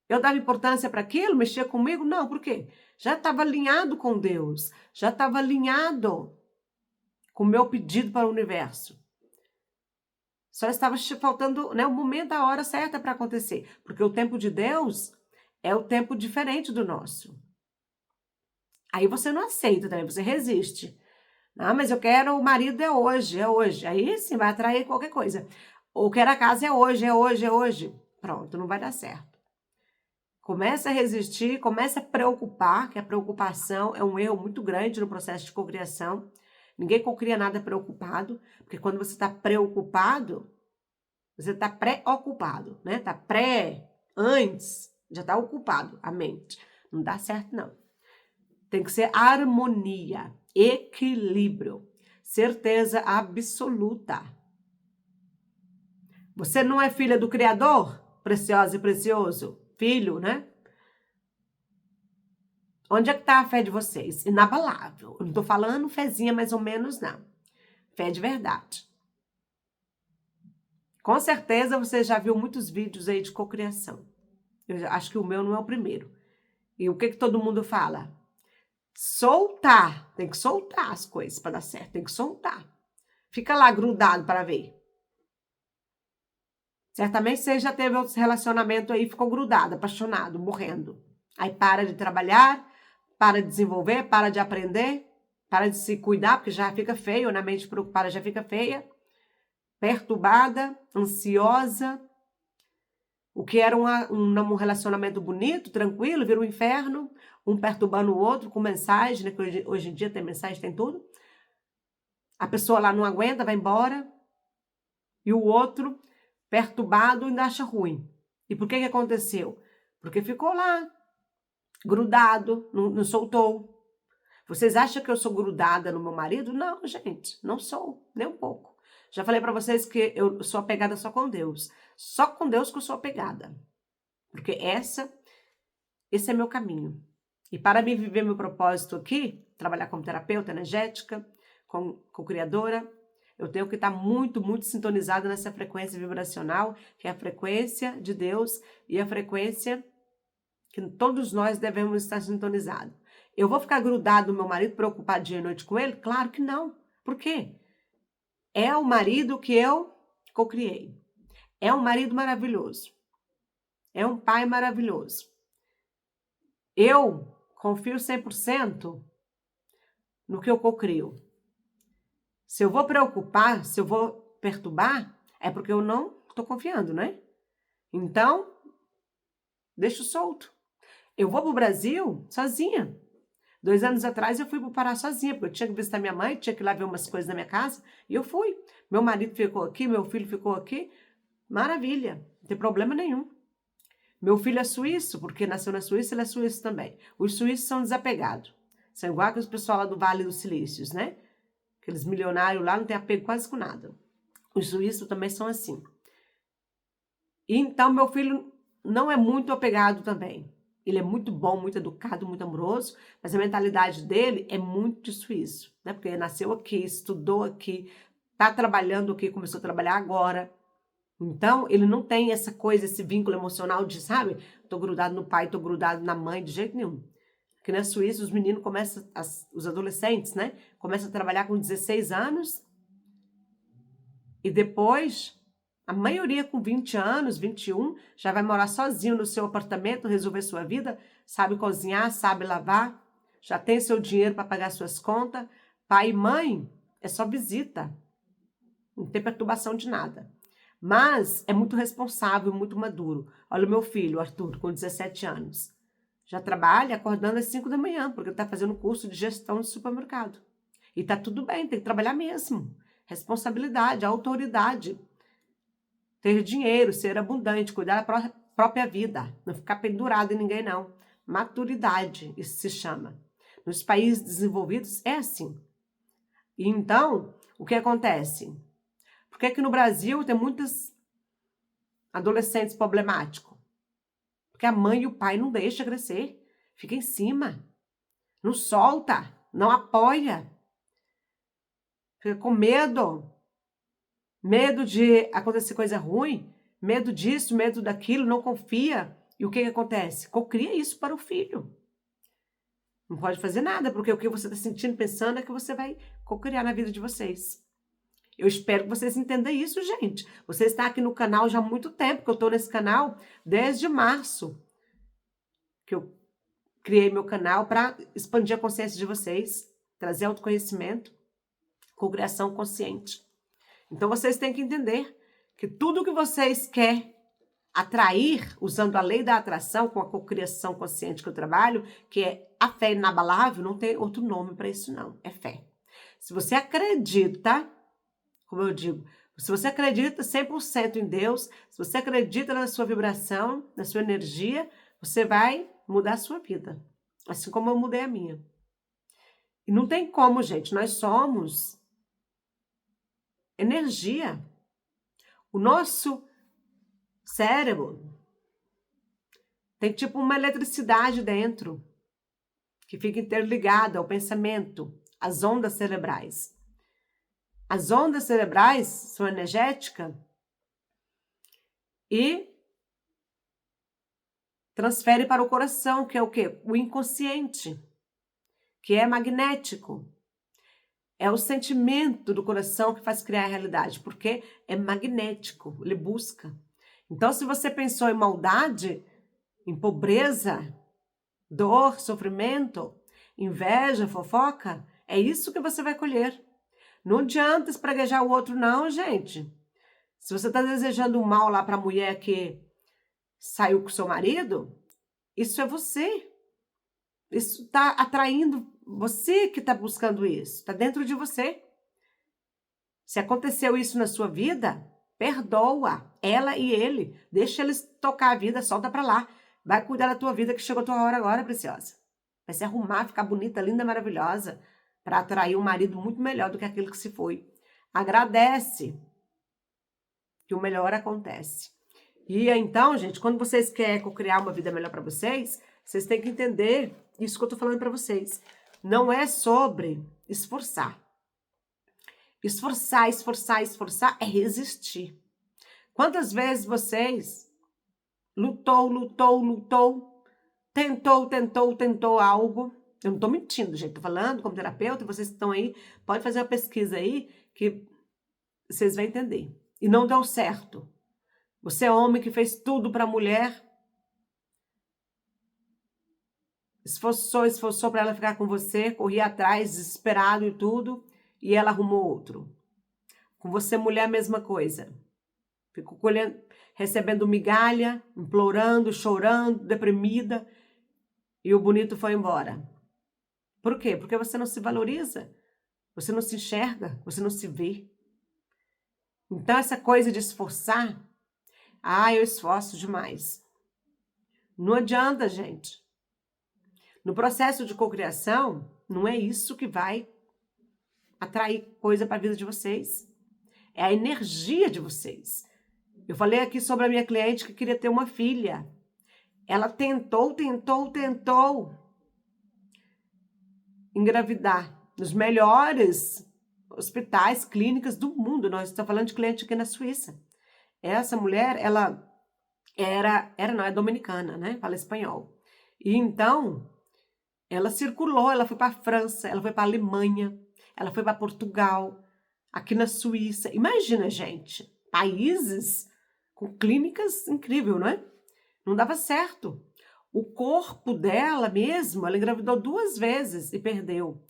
Eu dava importância para aquilo, mexia comigo? Não, por quê? Já estava alinhado com Deus, já estava alinhado com o meu pedido para o universo. Só estava faltando, né, o momento, a hora certa para acontecer. Porque o tempo de Deus é o tempo diferente do nosso. Aí você não aceita também, você resiste. Ah, mas eu quero o marido é hoje, é hoje. Aí sim vai atrair qualquer coisa. Ou quero a casa é hoje, é hoje, é hoje. Pronto, não vai dar certo. Começa a resistir, começa a preocupar, que a preocupação é um erro muito grande no processo de cocriação. Ninguém cocria nada preocupado, porque quando você está preocupado, você está pré-ocupado, né? Está antes, já está ocupado a mente. Não dá certo, não. Tem que ser harmonia, equilíbrio, certeza absoluta. Você não é filha do Criador? Preciosa e precioso? Filho, né? Onde é que está a fé de vocês? Inabalável. Eu não estou falando fezinha mais ou menos, não. Fé de verdade. Com certeza você já viu muitos vídeos aí de cocriação. Eu acho que o meu não é o primeiro. E o que todo mundo fala? Soltar. Tem que soltar as coisas para dar certo. Tem que soltar. Fica lá grudado para ver. Certamente você já teve outros relacionamentos aí, ficou grudado, apaixonado, morrendo. Aí para de trabalhar, para de desenvolver, para de aprender, para de se cuidar, porque já fica feio, na mente preocupada já fica feia, perturbada, ansiosa. O que era um relacionamento bonito, tranquilo, vira um inferno, um perturbando o outro com mensagem, né? Que hoje em dia tem mensagem, tem tudo. A pessoa lá não aguenta, vai embora. E o outro, perturbado, ainda acha ruim. E por que aconteceu? Porque ficou lá, grudado, não soltou. Vocês acham que eu sou grudada no meu marido? Não, gente, não sou, nem um pouco. Já falei para vocês que eu sou apegada só com Deus. Só com Deus que eu sou apegada. Porque esse é meu caminho. E para mim viver meu propósito aqui, trabalhar como terapeuta energética, com criadora, eu tenho que estar muito, muito sintonizada nessa frequência vibracional, que é a frequência de Deus e a frequência que todos nós devemos estar sintonizados. Eu vou ficar grudado no meu marido, preocupado dia e noite com ele? Claro que não. Por quê? É o marido que eu cocriei. É um marido maravilhoso. É um pai maravilhoso. Eu confio 100% no que eu cocrio. Se eu vou preocupar, se eu vou perturbar, é porque eu não estou confiando, né? Então, deixo solto. Eu vou para o Brasil sozinha. 2 anos atrás eu fui para o Pará sozinha, porque eu tinha que visitar minha mãe, tinha que ir lá ver umas coisas na minha casa, e eu fui. Meu marido ficou aqui, meu filho ficou aqui. Maravilha, não tem problema nenhum. Meu filho é suíço, porque nasceu na Suíça, ele é suíço também. Os suíços são desapegados. São igual que os pessoal lá do Vale dos Silícios, né? Aqueles milionários lá não tem apego quase com nada. Os suíços também são assim. E então, meu filho não é muito apegado também. Ele é muito bom, muito educado, muito amoroso, mas a mentalidade dele é muito de suíço, né? Porque ele nasceu aqui, estudou aqui, tá trabalhando aqui, começou a trabalhar agora. Então, ele não tem essa coisa, esse vínculo emocional de, sabe? Tô grudado no pai, tô grudado na mãe, de jeito nenhum. Aqui na Suíça, os meninos começam, os adolescentes, né? Começam a trabalhar com 16 anos e depois, a maioria com 20 anos, 21, já vai morar sozinho no seu apartamento, resolver sua vida, sabe cozinhar, sabe lavar, já tem seu dinheiro para pagar suas contas. Pai e mãe é só visita, não tem perturbação de nada. Mas é muito responsável, muito maduro. Olha o meu filho, Arthur, com 17 anos. Já trabalha acordando às 5 da manhã, porque está fazendo curso de gestão de supermercado. E está tudo bem, tem que trabalhar mesmo. Responsabilidade, autoridade. Ter dinheiro, ser abundante, cuidar da própria vida. Não ficar pendurado em ninguém, não. Maturidade, isso se chama. Nos países desenvolvidos é assim. E então, o que acontece? Por que no Brasil tem muitos adolescentes problemáticos? Porque a mãe e o pai não deixam crescer. Fica em cima. Não solta. Não apoia. Fica com medo. Medo de acontecer coisa ruim. Medo disso, medo daquilo. Não confia. E o que acontece? Cocria isso para o filho. Não pode fazer nada, porque o que você está sentindo, pensando, é que você vai cocriar na vida de vocês. Eu espero que vocês entendam isso, gente. Você está aqui no canal já há muito tempo, que eu estou nesse canal desde março, que eu criei meu canal para expandir a consciência de vocês, trazer autoconhecimento, cocriação consciente. Então, vocês têm que entender que tudo que vocês querem atrair, usando a lei da atração, com a cocriação consciente que eu trabalho, que é a fé inabalável, não tem outro nome para isso, não. É fé. Se você acredita, como eu digo, se você acredita 100% em Deus, se você acredita na sua vibração, na sua energia, você vai mudar a sua vida. Assim como eu mudei a minha. E não tem como, gente. Nós somos energia. O nosso cérebro tem tipo uma eletricidade dentro, que fica interligada ao pensamento, às ondas cerebrais. As ondas cerebrais são energéticas e transfere para o coração, que é o quê? O inconsciente, que é magnético. É o sentimento do coração que faz criar a realidade, porque é magnético, ele busca. Então, se você pensou em maldade, em pobreza, dor, sofrimento, inveja, fofoca, é isso que você vai colher. Não adianta espraguejar o outro, não, gente. Se você está desejando o mal lá para a mulher que saiu com seu marido, isso é você. Isso está atraindo você que está buscando isso. Está dentro de você. Se aconteceu isso na sua vida, perdoa ela e ele. Deixa eles tocar a vida, solta para lá. Vai cuidar da tua vida que chegou a tua hora agora, preciosa. Vai se arrumar, ficar bonita, linda, maravilhosa, para atrair um marido muito melhor do que aquele que se foi. Agradece que o melhor acontece. E então, gente, quando vocês querem criar uma vida melhor para vocês, vocês têm que entender isso que eu tô falando para vocês. Não é sobre esforçar. Esforçar, esforçar, esforçar é resistir. Quantas vezes vocês lutou, tentou algo? Eu não tô mentindo, gente. Tô falando como terapeuta, vocês que estão aí, pode fazer uma pesquisa aí que vocês vão entender. E não deu certo. Você é homem que fez tudo para a mulher, esforçou para ela ficar com você, corria atrás, desesperado e tudo, e ela arrumou outro. Com você, mulher, a mesma coisa. Ficou recebendo migalha, implorando, chorando, deprimida, e o bonito foi embora. Por quê? Porque você não se valoriza, você não se enxerga, você não se vê. Então, essa coisa de esforçar, eu esforço demais. Não adianta, gente. No processo de cocriação, não é isso que vai atrair coisa para a vida de vocês. É a energia de vocês. Eu falei aqui sobre a minha cliente que queria ter uma filha. Ela tentou engravidar nos melhores hospitais, clínicas do mundo. Nós estamos falando de cliente aqui na Suíça. Essa mulher, ela não é dominicana, né? Fala espanhol. E então, Ela circulou, ela foi para a França, ela foi para a Alemanha, ela foi para Portugal, aqui na Suíça. Imagina, gente, países com clínicas incríveis, não é? Não dava certo. O corpo dela mesmo, ela engravidou 2 vezes e perdeu.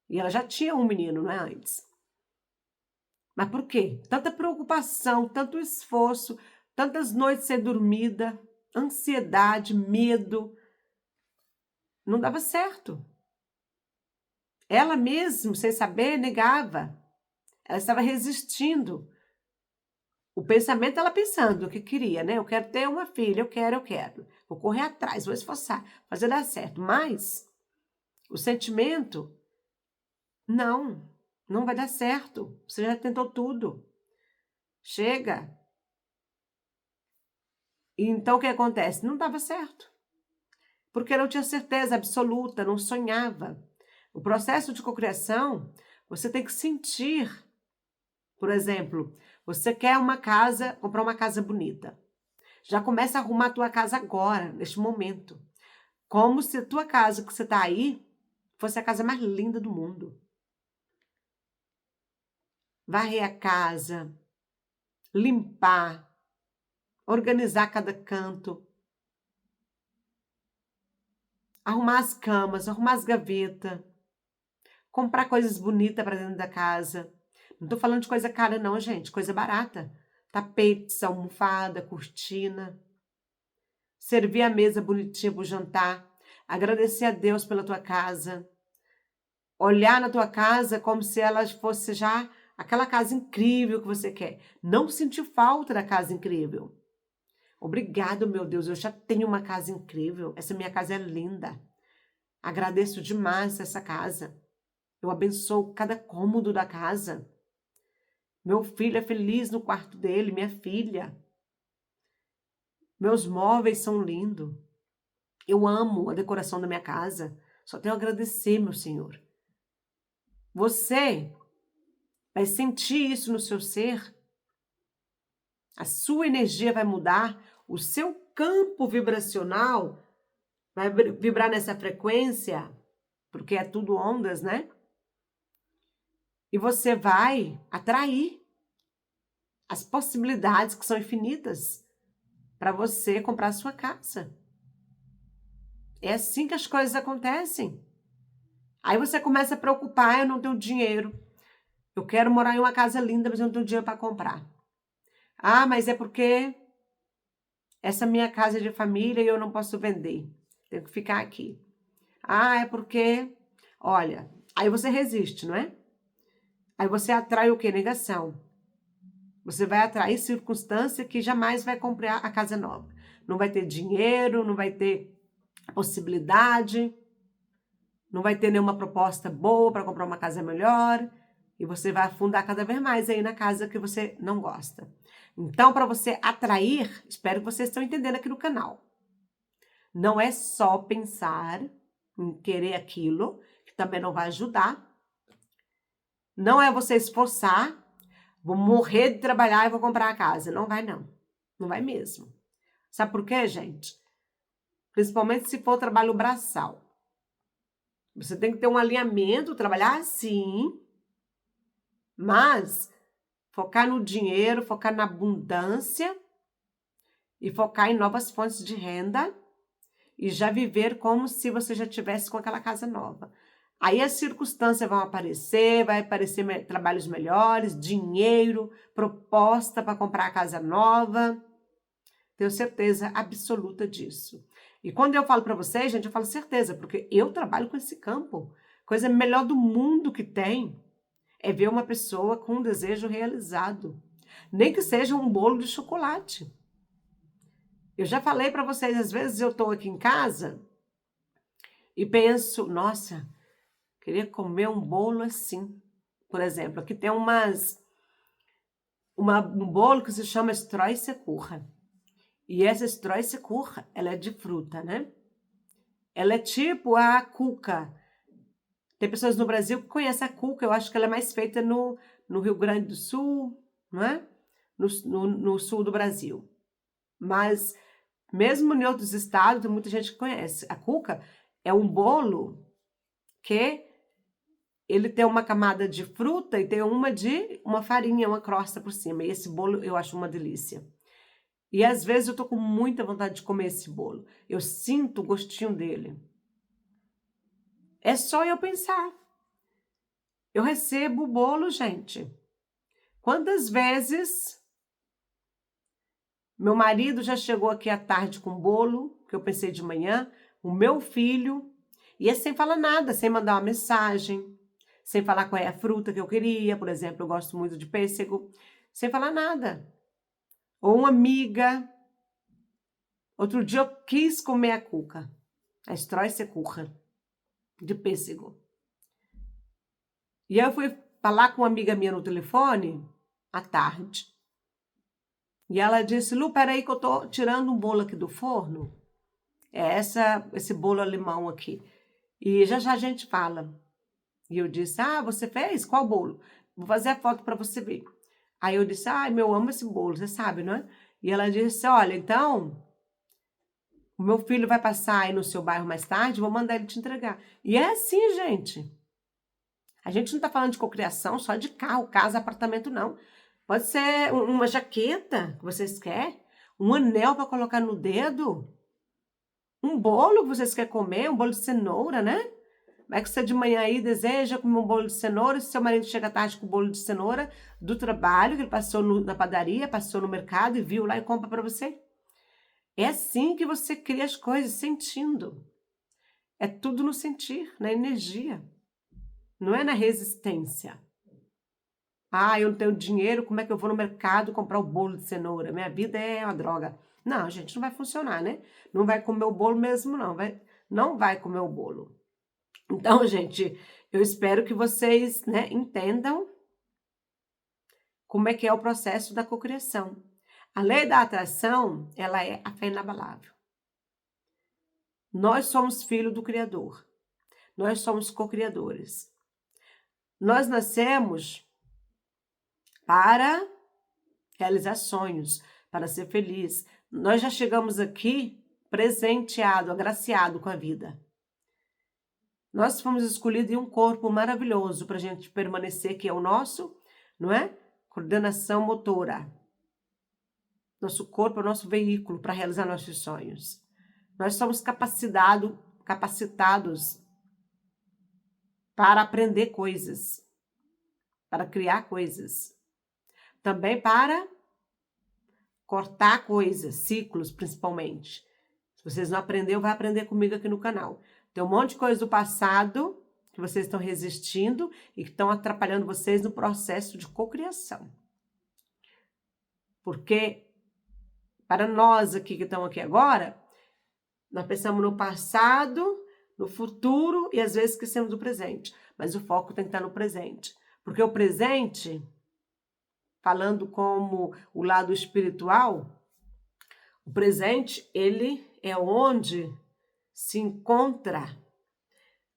E ela já tinha um menino, não é, antes. Mas por quê? Tanta preocupação, tanto esforço, tantas noites sem dormida, ansiedade, medo. Não dava certo. Ela mesmo, sem saber, negava. Ela estava resistindo. O pensamento, ela pensando o que queria, né? Eu quero ter uma filha, eu quero. Vou correr atrás, vou esforçar, fazer dar certo. Mas o sentimento, não vai dar certo. Você já tentou tudo. Chega. E então o que acontece? Não dava certo. Porque não tinha certeza absoluta, não sonhava. O processo de cocriação, você tem que sentir. Por exemplo, você quer uma casa, comprar uma casa bonita. Já começa a arrumar a tua casa agora, neste momento. Como se a tua casa que você está aí fosse a casa mais linda do mundo. Varrer a casa, limpar, organizar cada canto, arrumar as camas, arrumar as gavetas, comprar coisas bonitas para dentro da casa. Não estou falando de coisa cara não, gente, coisa barata. Tapetes, almofada, cortina. Servir a mesa bonitinha para o jantar. Agradecer a Deus pela tua casa. Olhar na tua casa como se ela fosse já aquela casa incrível que você quer. Não sentir falta da casa incrível. Obrigado, meu Deus, eu já tenho uma casa incrível. Essa minha casa é linda. Agradeço demais essa casa. Eu abençoo cada cômodo da casa. Meu filho é feliz no quarto dele, minha filha. Meus móveis são lindos. Eu amo a decoração da minha casa. Só tenho a agradecer, meu Senhor. Você vai sentir isso no seu ser. A sua energia vai mudar. O seu campo vibracional vai vibrar nessa frequência, porque é tudo ondas, né? E você vai atrair as possibilidades que são infinitas para você comprar a sua casa. É assim que as coisas acontecem. Aí você começa a preocupar, eu não tenho dinheiro. Eu quero morar em uma casa linda, mas eu não tenho dinheiro para comprar. Ah, mas é porque essa minha casa é de família e eu não posso vender. Tenho que ficar aqui. Ah, é porque... Olha, aí você resiste, não é? Aí você atrai o quê? Negação. Você vai atrair circunstância que jamais vai comprar a casa nova. Não vai ter dinheiro, não vai ter possibilidade, não vai ter nenhuma proposta boa para comprar uma casa melhor. E você vai afundar cada vez mais aí na casa que você não gosta. Então, para você atrair, espero que vocês estão entendendo aqui no canal. Não é só pensar em querer aquilo, que também não vai ajudar. Não é você esforçar, vou morrer de trabalhar e vou comprar a casa. Não vai, não. Não vai mesmo. Sabe por quê, gente? Principalmente se for trabalho braçal. Você tem que ter um alinhamento, trabalhar assim, mas focar no dinheiro, focar na abundância e focar em novas fontes de renda e já viver como se você já tivesse com aquela casa nova. Aí as circunstâncias vão aparecer, vai aparecer trabalhos melhores, dinheiro, proposta para comprar a casa nova. Tenho certeza absoluta disso. E quando eu falo para vocês, gente, eu falo certeza, porque eu trabalho com esse campo. Coisa melhor do mundo que tem é ver uma pessoa com um desejo realizado. Nem que seja um bolo de chocolate. Eu já falei para vocês, às vezes eu estou aqui em casa e penso, nossa, queria comer um bolo assim. Por exemplo, aqui tem um bolo que se chama Streuselkuchen. E essa Streuselkuchen, ela é de fruta, né? Ela é tipo a cuca. Tem pessoas no Brasil que conhecem a cuca, eu acho que ela é mais feita no Rio Grande do Sul, não é? No sul do Brasil. Mas, mesmo em outros estados, tem muita gente que conhece. A cuca É um bolo que ele tem uma camada de fruta e tem uma farinha, uma crosta por cima. E esse bolo eu acho uma delícia. E às vezes eu tô com muita vontade de comer esse bolo. Eu sinto o gostinho dele. É só eu pensar. Eu recebo o bolo, gente. Quantas vezes meu marido já chegou aqui à tarde com bolo, que eu pensei de manhã, o meu filho, e é sem falar nada, sem mandar uma mensagem, sem falar qual é a fruta que eu queria, por exemplo, eu gosto muito de pêssego, sem falar nada. Ou uma amiga. Outro dia eu quis comer a cuca, a Streuselkuchen, de pêssego. E aí eu fui falar com uma amiga minha no telefone, à tarde. E ela disse, Lu, peraí que eu tô tirando um bolo aqui do forno. É esse bolo alemão aqui. E já já a gente fala. E eu disse, você fez? Qual bolo? Vou fazer a foto para você ver. Aí eu disse, eu amo esse bolo, você sabe, não é? E ela disse, olha, então, o meu filho vai passar aí no seu bairro mais tarde, vou mandar ele te entregar. E é assim, gente. A gente não tá falando de cocriação só de carro, casa, apartamento, não. Pode ser uma jaqueta que vocês querem, um anel para colocar no dedo, um bolo que vocês querem comer, um bolo de cenoura, né? Vai que você de manhã aí deseja comer um bolo de cenoura, e seu marido chega tarde com o bolo de cenoura do trabalho, que ele passou na padaria, passou no mercado e viu lá e compra para você. É assim que você cria as coisas, sentindo. É tudo no sentir, na energia. Não é na resistência. Eu não tenho dinheiro, como é que eu vou no mercado comprar o bolo de cenoura? Minha vida é uma droga. Não, gente, não vai funcionar, né? Não vai comer o bolo mesmo, não. Não vai comer o bolo. Então, gente, eu espero que vocês, né, entendam como é que é o processo da cocriação. A lei da atração, ela é a fé inabalável. Nós somos filhos do Criador. Nós somos cocriadores. Nós nascemos para realizar sonhos, para ser feliz. Nós já chegamos aqui presenteado, agraciado com a vida. Nós fomos escolhidos em um corpo maravilhoso para a gente permanecer, que é o nosso, não é? Coordenação motora. Nosso corpo é o nosso veículo para realizar nossos sonhos. Nós somos capacitados para aprender coisas, para criar coisas. Também para cortar coisas, ciclos principalmente. Se vocês não aprenderam, vai aprender comigo aqui no canal. Tem um monte de coisa do passado que vocês estão resistindo e que estão atrapalhando vocês no processo de cocriação. Porque para nós aqui que estamos aqui agora, nós pensamos no passado, no futuro e às vezes esquecemos do presente. Mas o foco tem que estar no presente. Porque o presente, falando como o lado espiritual, o presente, ele é onde se encontra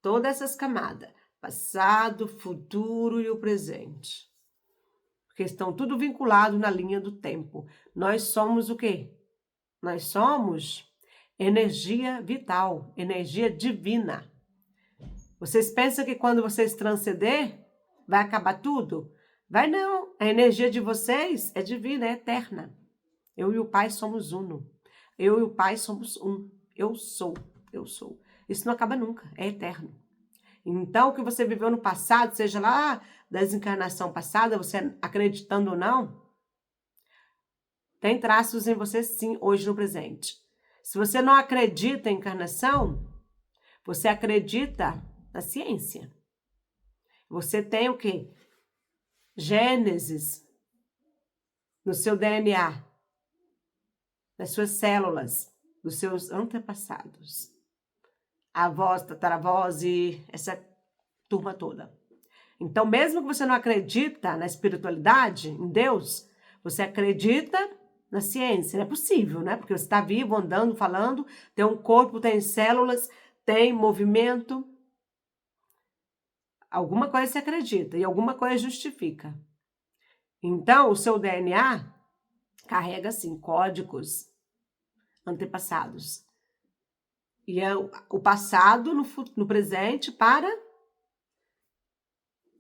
todas essas camadas, passado, futuro e o presente. Porque estão tudo vinculado na linha do tempo. Nós somos o quê? Nós somos energia vital, energia divina. Vocês pensam que quando vocês transcender, vai acabar tudo? Vai não. A energia de vocês é divina, é eterna. Eu e o Pai somos uno. Eu e o Pai somos um. Eu sou. Isso não acaba nunca, é eterno. Então, o que você viveu no passado, seja lá da desencarnação passada, você acreditando ou não, tem traços em você sim, hoje no presente. Se você não acredita em encarnação, você acredita na ciência. Você tem o quê? Gênesis no seu DNA, nas suas células, dos seus antepassados. Avós, tataravós e essa turma toda. Então, mesmo que você não acredita na espiritualidade, em Deus, você acredita na ciência. Não é possível, né? Porque você está vivo, andando, falando, tem um corpo, tem células, tem movimento. Alguma coisa você acredita e alguma coisa justifica. Então, o seu DNA carrega, assim, códigos antepassados. E é o passado no presente para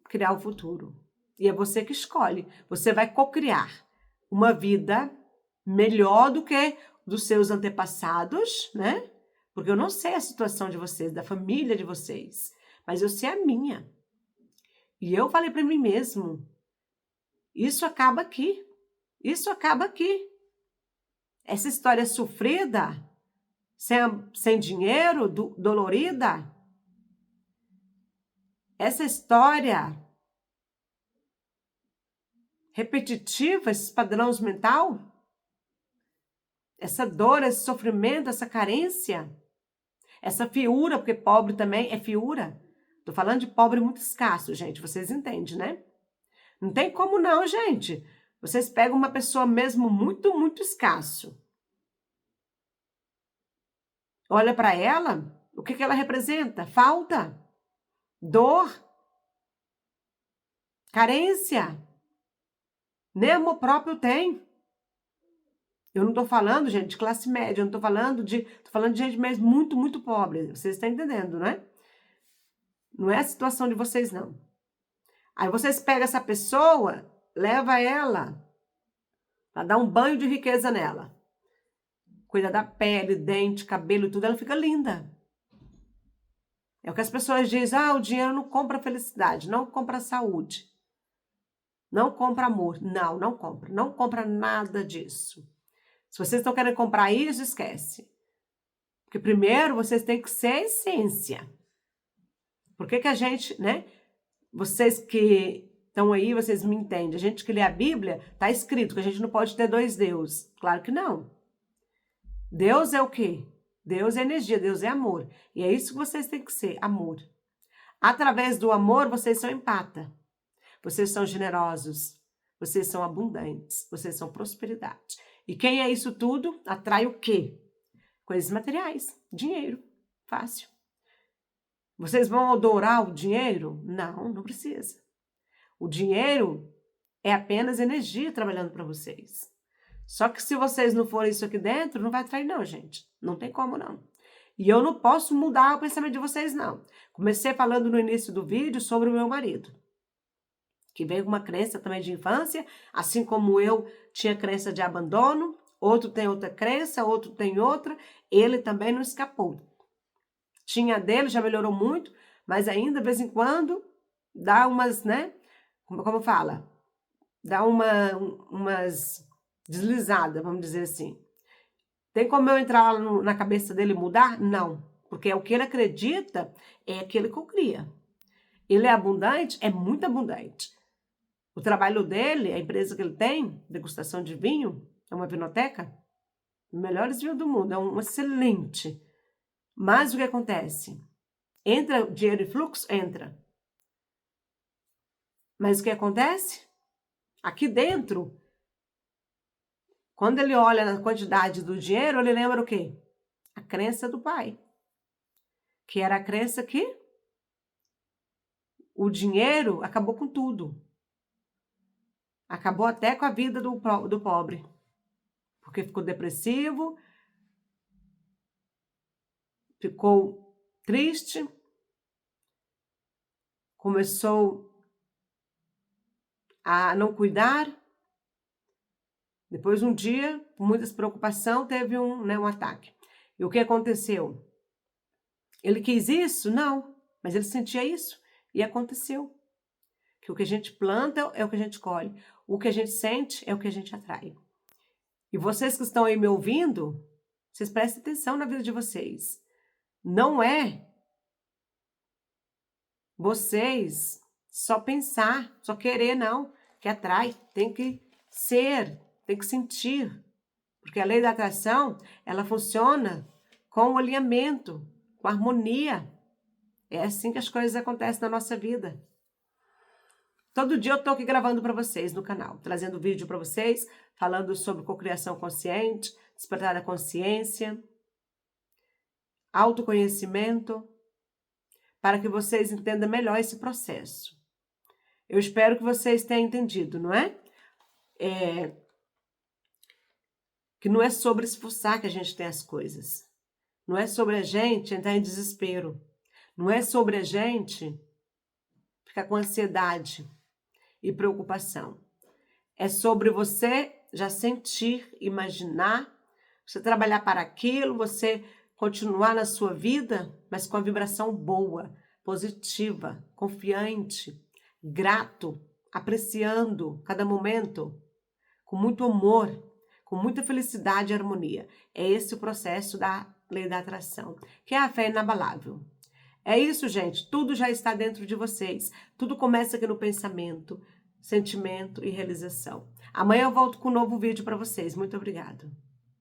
criar o futuro. E é você que escolhe. Você vai cocriar uma vida melhor do que dos seus antepassados, né? Porque eu não sei a situação de vocês, da família de vocês, mas eu sei a minha. E eu falei para mim mesmo, isso acaba aqui. Isso acaba aqui. Essa história sofrida, sem dinheiro, dolorida, essa história repetitiva, esses padrões mental, essa dor, esse sofrimento, essa carência, essa fiura, porque pobre também é fiura. Tô falando de pobre muito escasso, gente, vocês entendem, né? Não tem como não, gente. Vocês pegam uma pessoa mesmo muito, muito escasso. Olha para ela, o que ela representa? Falta, dor, carência. Nem amor próprio tem. Eu não tô falando, gente, de classe média, eu não tô falando de gente mesmo muito, muito pobre. Vocês estão entendendo, né? Não é a situação de vocês, não. Aí vocês pegam essa pessoa, leva ela para dar um banho de riqueza nela. Cuida da pele, dente, cabelo, tudo, ela fica linda. É o que as pessoas dizem, o dinheiro não compra felicidade, não compra saúde, não compra amor. Não, não compra. Não compra nada disso. Se vocês estão querendo comprar isso, esquece. Porque primeiro vocês têm que ser a essência. Por que a gente, né? Vocês que estão aí, vocês me entendem. A gente que lê a Bíblia, está escrito que a gente não pode ter dois deuses. Claro que não. Deus é o quê? Deus é energia, Deus é amor. E é isso que vocês têm que ser, amor. Através do amor, vocês são empata. Vocês são generosos. Vocês são abundantes. Vocês são prosperidade. E quem é isso tudo? Atrai o quê? Coisas materiais. Dinheiro. Fácil. Vocês vão adorar o dinheiro? Não, não precisa. O dinheiro é apenas energia trabalhando para vocês. Só que se vocês não forem isso aqui dentro, não vai atrair não, gente. Não tem como não. E eu não posso mudar o pensamento de vocês, não. Comecei falando no início do vídeo sobre o meu marido, que veio com uma crença também de infância, assim como eu tinha crença de abandono, outro tem outra crença, outro tem outra, ele também não escapou. Tinha dele, já melhorou muito, mas ainda, de vez em quando, dá umas, né, como fala? Dá umas deslizadas, vamos dizer assim. Tem como eu entrar lá na cabeça dele e mudar? Não, porque é o que ele acredita, é aquilo que eu cria. Ele é abundante? É muito abundante. O trabalho dele, a empresa que ele tem, degustação de vinho, é uma vinoteca, melhores vinhos do mundo, é um excelente. Mas o que acontece? Entra dinheiro e fluxo? Entra. Mas o que acontece? Aqui dentro, quando ele olha na quantidade do dinheiro, ele lembra o quê? A crença do pai. Que era a crença que o dinheiro acabou com tudo. Acabou até com a vida do pobre. Porque ficou depressivo, ficou triste, começou a não cuidar. Depois, um dia, com muita preocupação, teve um ataque. E o que aconteceu? Ele quis isso? Não. Mas ele sentia isso. E aconteceu. Que o que a gente planta é o que a gente colhe. O que a gente sente é o que a gente atrai. E vocês que estão aí me ouvindo, vocês prestem atenção na vida de vocês. Não é vocês só pensar, só querer, não. Que atrai. Tem que ser, tem que sentir. Porque a lei da atração, ela funciona com o alinhamento, com a harmonia. É assim que as coisas acontecem na nossa vida. Todo dia eu estou aqui gravando para vocês no canal, trazendo vídeo para vocês, falando sobre cocriação consciente, despertar da consciência, autoconhecimento, para que vocês entendam melhor esse processo. Eu espero que vocês tenham entendido, não é? Que não é sobre esforçar que a gente tem as coisas. Não é sobre a gente entrar em desespero. Não é sobre a gente ficar com ansiedade e preocupação. É sobre você já sentir, imaginar, você trabalhar para aquilo, você continuar na sua vida, mas com a vibração boa, positiva, confiante, grato, apreciando cada momento, com muito amor, com muita felicidade e harmonia. É esse o processo da lei da atração, que é a fé inabalável. É isso, gente. Tudo já está dentro de vocês. Tudo começa aqui no pensamento, sentimento e realização. Amanhã eu volto com um novo vídeo para vocês. Muito obrigada.